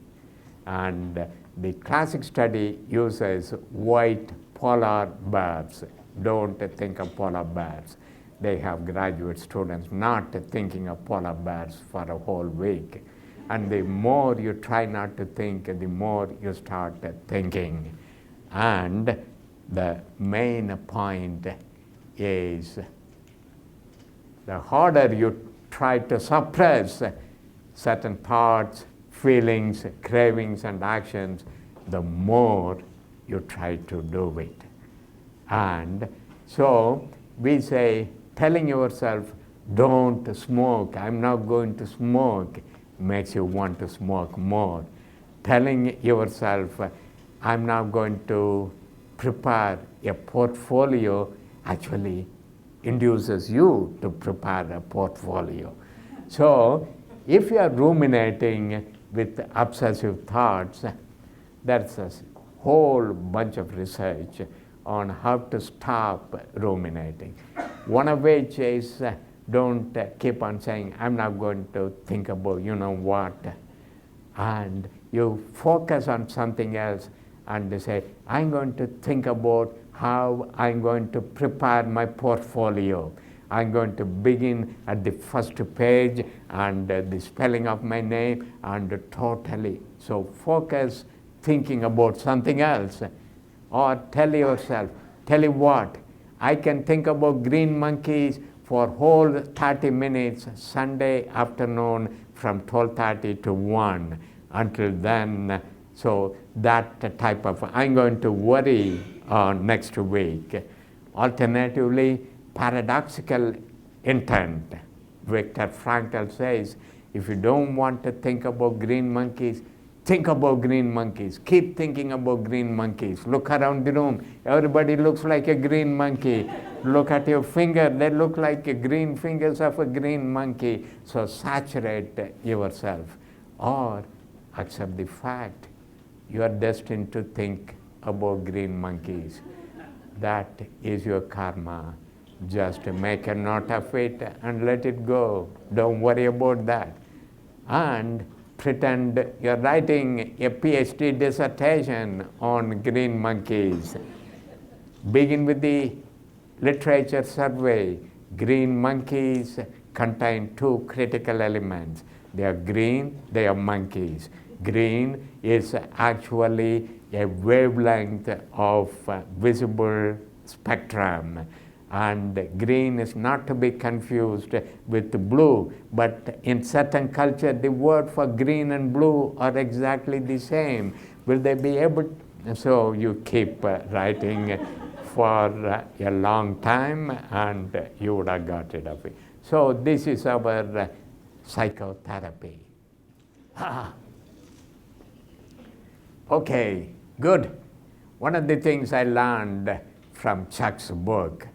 And the classic study uses white polar bears. Don't think of polar bears. They have graduate students not thinking of polar bears for a whole week. And the more you try not to think, the more you start thinking. And the main point is the harder you try to suppress certain thoughts, feelings, cravings, and actions, the more you try to do it. And so we say, telling yourself, don't smoke, I'm not going to smoke, makes you want to smoke more. Telling yourself, I'm not going to prepare a portfolio actually induces you to prepare a portfolio. So if you are ruminating with obsessive thoughts, there's a whole bunch of research on how to stop ruminating. One of which is don't keep on saying, I'm not going to think about you know what. And you focus on something else and say, I'm going to think about how I'm going to prepare my portfolio. I'm going to begin at the first page and the spelling of my name and totally. So focus thinking about something else. Or tell yourself, tell you what, I can think about green monkeys for whole 30 minutes Sunday afternoon from 12:30 to 1. Until then, so that type of, I'm going to worry next week. Alternatively, paradoxical intent. Viktor Frankl says, if you don't want to think about green monkeys, think about green monkeys. Keep thinking about green monkeys. Look around the room. Everybody looks like a green monkey. Look at your finger. They look like green fingers of a green monkey. So saturate yourself. Or accept the fact you are destined to think about green monkeys. That is your karma. Just make a note of it and let it go. Don't worry about that. And pretend you're writing a PhD dissertation on green monkeys. Begin with the literature survey. Green monkeys contain two critical elements. They are green, they are monkeys. Green is actually a wavelength of visible spectrum. And green is not to be confused with blue, but in certain culture the word for green and blue are exactly the same. Will they be able so you keep writing for a long time and you would have got rid of it. So this is our psychotherapy. Okay, good. One of the things I learned from Chuck's book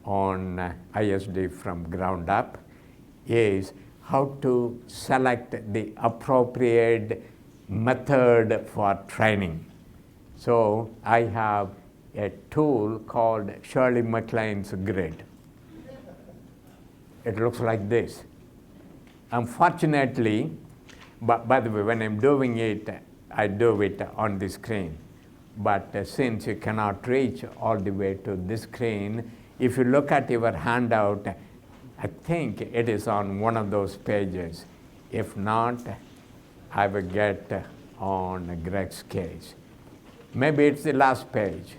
on ISD from ground up is how to select the appropriate method for training. So I have a tool called Shirley MacLaine's grid. It looks like this. Unfortunately, by the way, when I'm doing it, I do it on the screen. But since you cannot reach all the way to this screen, if you look at your handout, I think it is on one of those pages. If not, I will get on Greg's case. Maybe it's the last page.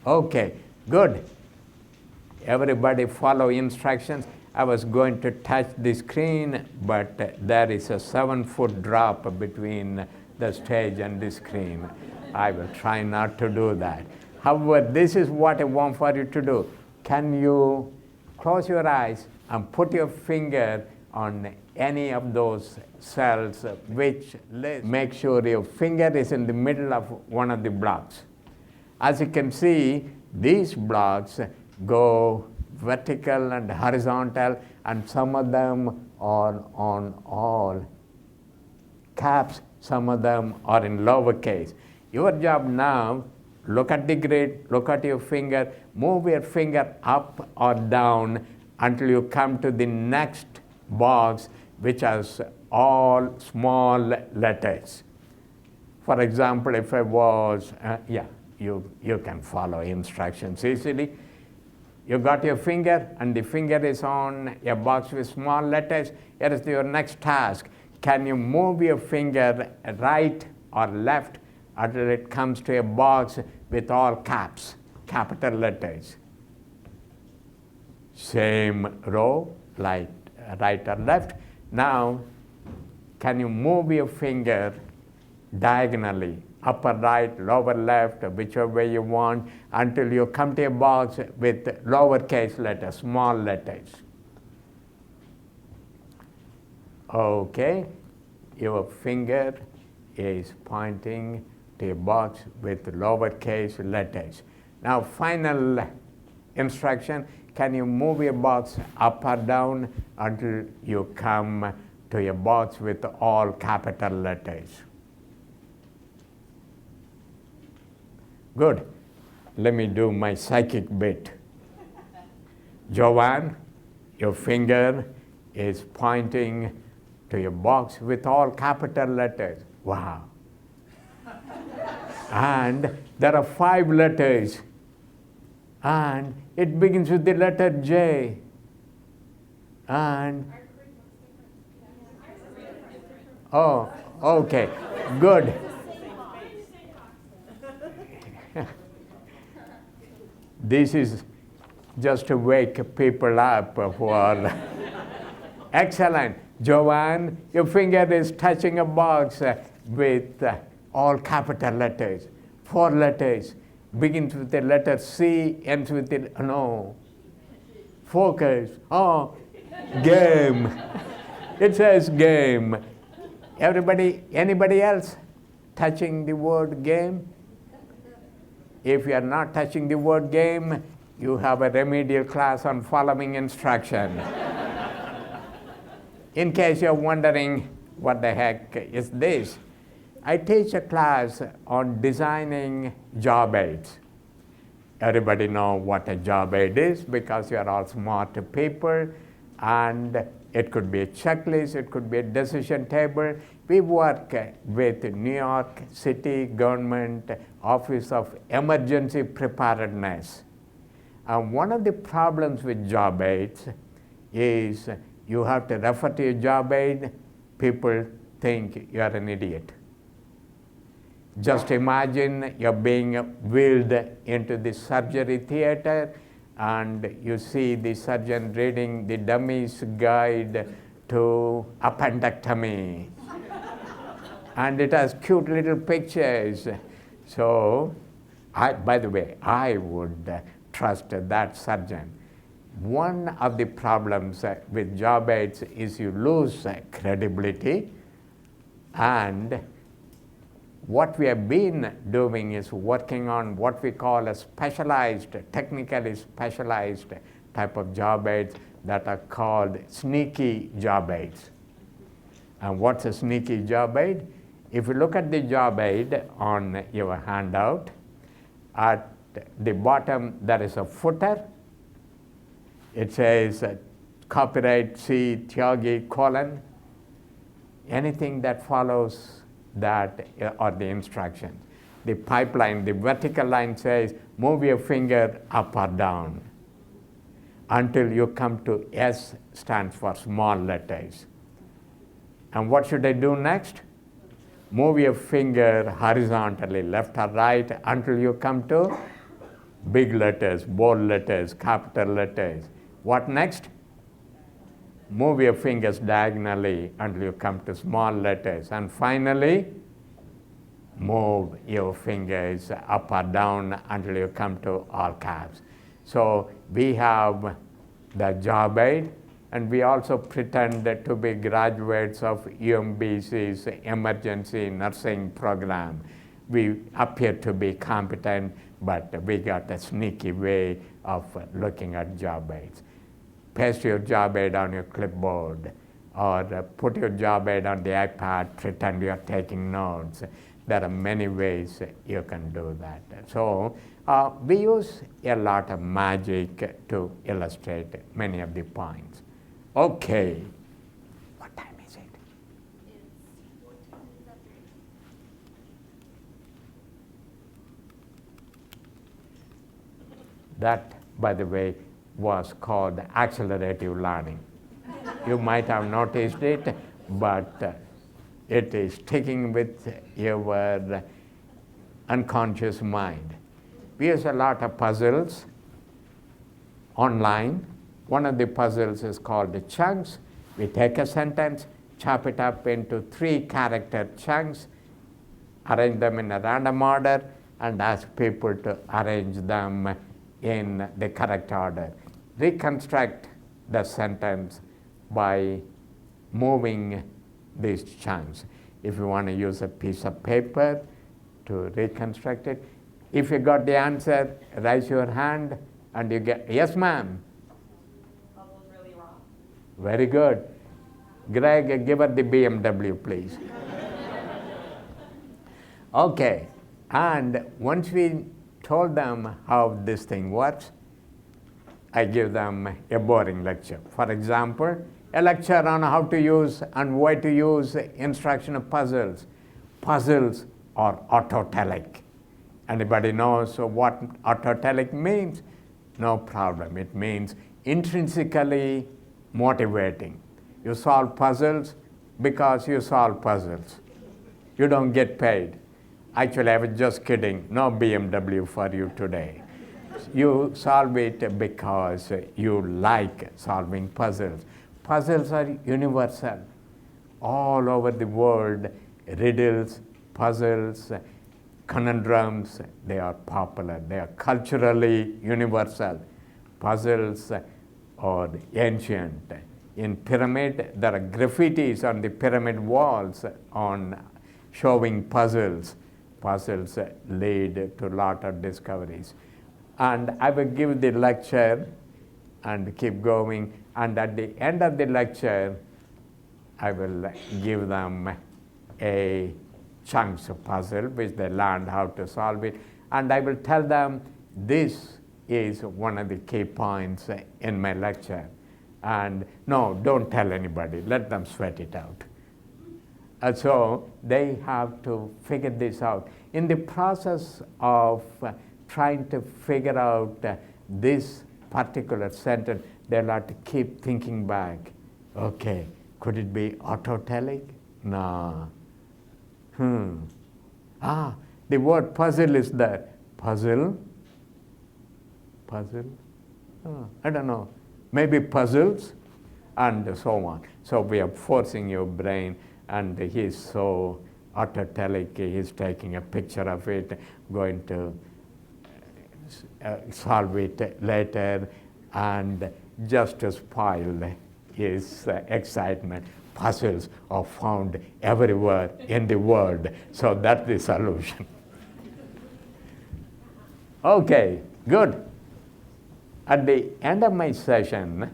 Okay, good. Everybody follow instructions. I was going to touch the screen, but there is a 7-foot drop between the stage and the screen. I will try not to do that. However, this is what I want for you to do. Can you close your eyes and put your finger on any of those cells which make sure your finger is in the middle of one of the blocks. As you can see, these blocks go vertical and horizontal, and some of them are on all caps, some of them are in lowercase. Your job now, look at the grid, look at your finger, move your finger up or down until you come to the next box, which has all small letters. For example, if I was, you can follow instructions easily. You got your finger, and the finger is on a box with small letters. Here is your next task. Can you move your finger right or left until it comes to a box with all caps, capital letters? Same row, right or left. Now, can you move your finger diagonally, upper right, lower left, whichever way you want, until you come to a box with lowercase letters, small letters? Okay, your finger is pointing to a box with lowercase letters. Now, final instruction, can you move your box up or down until you come to a box with all capital letters? Good. Let me do my psychic bit. Joanne, your finger is pointing to your box with all capital letters. Wow. And there are 5 letters. And it begins with the letter J. And, oh, okay, good. This is just to wake people up for excellent. Joanne, your finger is touching a box with all capital letters, 4 letters, begins with the letter C, ends with the, no, focus, oh, game. It says game. Everybody, anybody else touching the word game? If you are not touching the word game, you have a remedial class on following instruction. In case you're wondering what the heck is this, I teach a class on designing job aids. Everybody know what a job aid is because you are all smart people, and it could be a checklist, it could be a decision table. We work with New York City Government Office of Emergency Preparedness. And one of the problems with job aids is you have to refer to your job aid, people think you are an idiot. Just imagine you're being wheeled into the surgery theater and you see the surgeon reading the dummy's guide to appendectomy. And it has cute little pictures. So, by the way, I would trust that surgeon. One of the problems with job aids is you lose credibility, and what we have been doing is working on what we call a specialized, technically specialized type of job aids that are called sneaky job aids. And what's a sneaky job aid? If you look at the job aid on your handout, at the bottom there is a footer. It says copyright C. Thiagi, colon. Anything that follows that are the instructions. The pipeline, the vertical line says move your finger up or down until you come to S, stands for small letters. And what should I do next? Move your finger horizontally, left or right, until you come to big letters, bold letters, capital letters. What next? Move your fingers diagonally until you come to small letters. And finally, move your fingers up or down until you come to all caps. So we have the job aid, and we also pretend to be graduates of UMBC's emergency nursing program. We appear to be competent, but we got a sneaky way of looking at job aids. Paste your job aid on your clipboard, or put your job aid on the iPad, pretend you're taking notes. There are many ways you can do that. So we use a lot of magic to illustrate many of the points. Okay, what time is it? It's 14 minutes after 8. That, by the way, was called accelerative learning. You might have noticed it, but it is sticking with your unconscious mind. We use a lot of puzzles online. One of the puzzles is called the chunks. We take a sentence, chop it up into 3-character chunks, arrange them in a random order, and ask people to arrange them in the correct order. Reconstruct the sentence by moving these chunks. If you want to use a piece of paper, to reconstruct it. If you got the answer, raise your hand and you get, yes ma'am. Bubbles really raw. Very good. Greg, give her the BMW, please. Okay, and once we told them how this thing works, I give them a boring lecture. For example, a lecture on how to use and why to use instructional puzzles. Puzzles are autotelic. Anybody knows what autotelic means? No problem. It means intrinsically motivating. You solve puzzles because you solve puzzles. You don't get paid. Actually, I was just kidding. No BMW for you today. You solve it because you like solving puzzles. Puzzles are universal. All over the world, riddles, puzzles, conundrums, they are popular. They are culturally universal. Puzzles are ancient. In pyramid, there are graffitis on the pyramid walls on showing puzzles. Puzzles lead to a lot of discoveries. And I will give the lecture and keep going. And at the end of the lecture, I will give them a chunks of puzzle which they learned how to solve it. And I will tell them this is one of the key points in my lecture. And no, don't tell anybody. Let them sweat it out. And so they have to figure this out. In the process of trying to figure out this particular sentence, they'll have to keep thinking back. Okay, could it be autotelic? No. The word puzzle is there. Puzzle? Puzzle? I don't know. Maybe puzzles? And so on. So we are forcing your brain, and he's so autotelic, he's taking a picture of it, going to solve it later, and just to spoil his excitement. Puzzles are found everywhere in the world, so that's the solution. Okay, good. At the end of my session,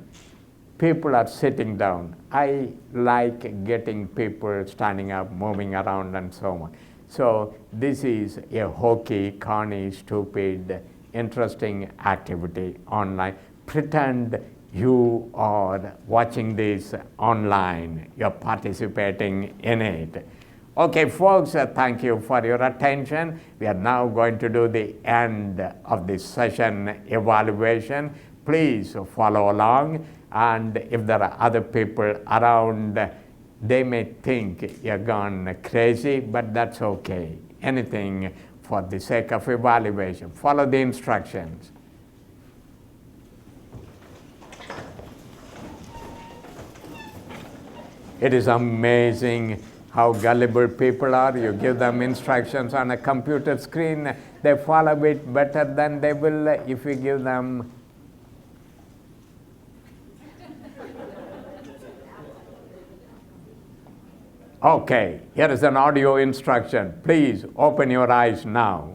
people are sitting down. I like getting people standing up, moving around, and so on. So this is a hokey, corny, stupid, interesting activity online. Pretend you are watching this online. You're participating in it. Okay, folks, thank you for your attention. We are now going to do the end of this session evaluation. Please follow along. And if there are other people around, they may think you're gone crazy, but that's okay. Anything for the sake of evaluation. Follow the instructions. It is amazing how gullible people are. You give them instructions on a computer screen, they follow it better than they will if you give them. Okay, here is an audio instruction. Please open your eyes now.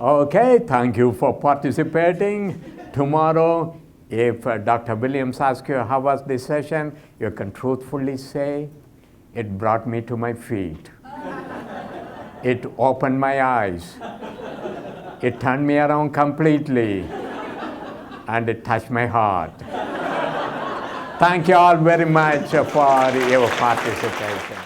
Okay, thank you for participating. Tomorrow, if Dr. Williams asks you how was the session, you can truthfully say, it brought me to my feet. It opened my eyes. It turned me around completely. And it touched my heart. Thank you all very much for your participation.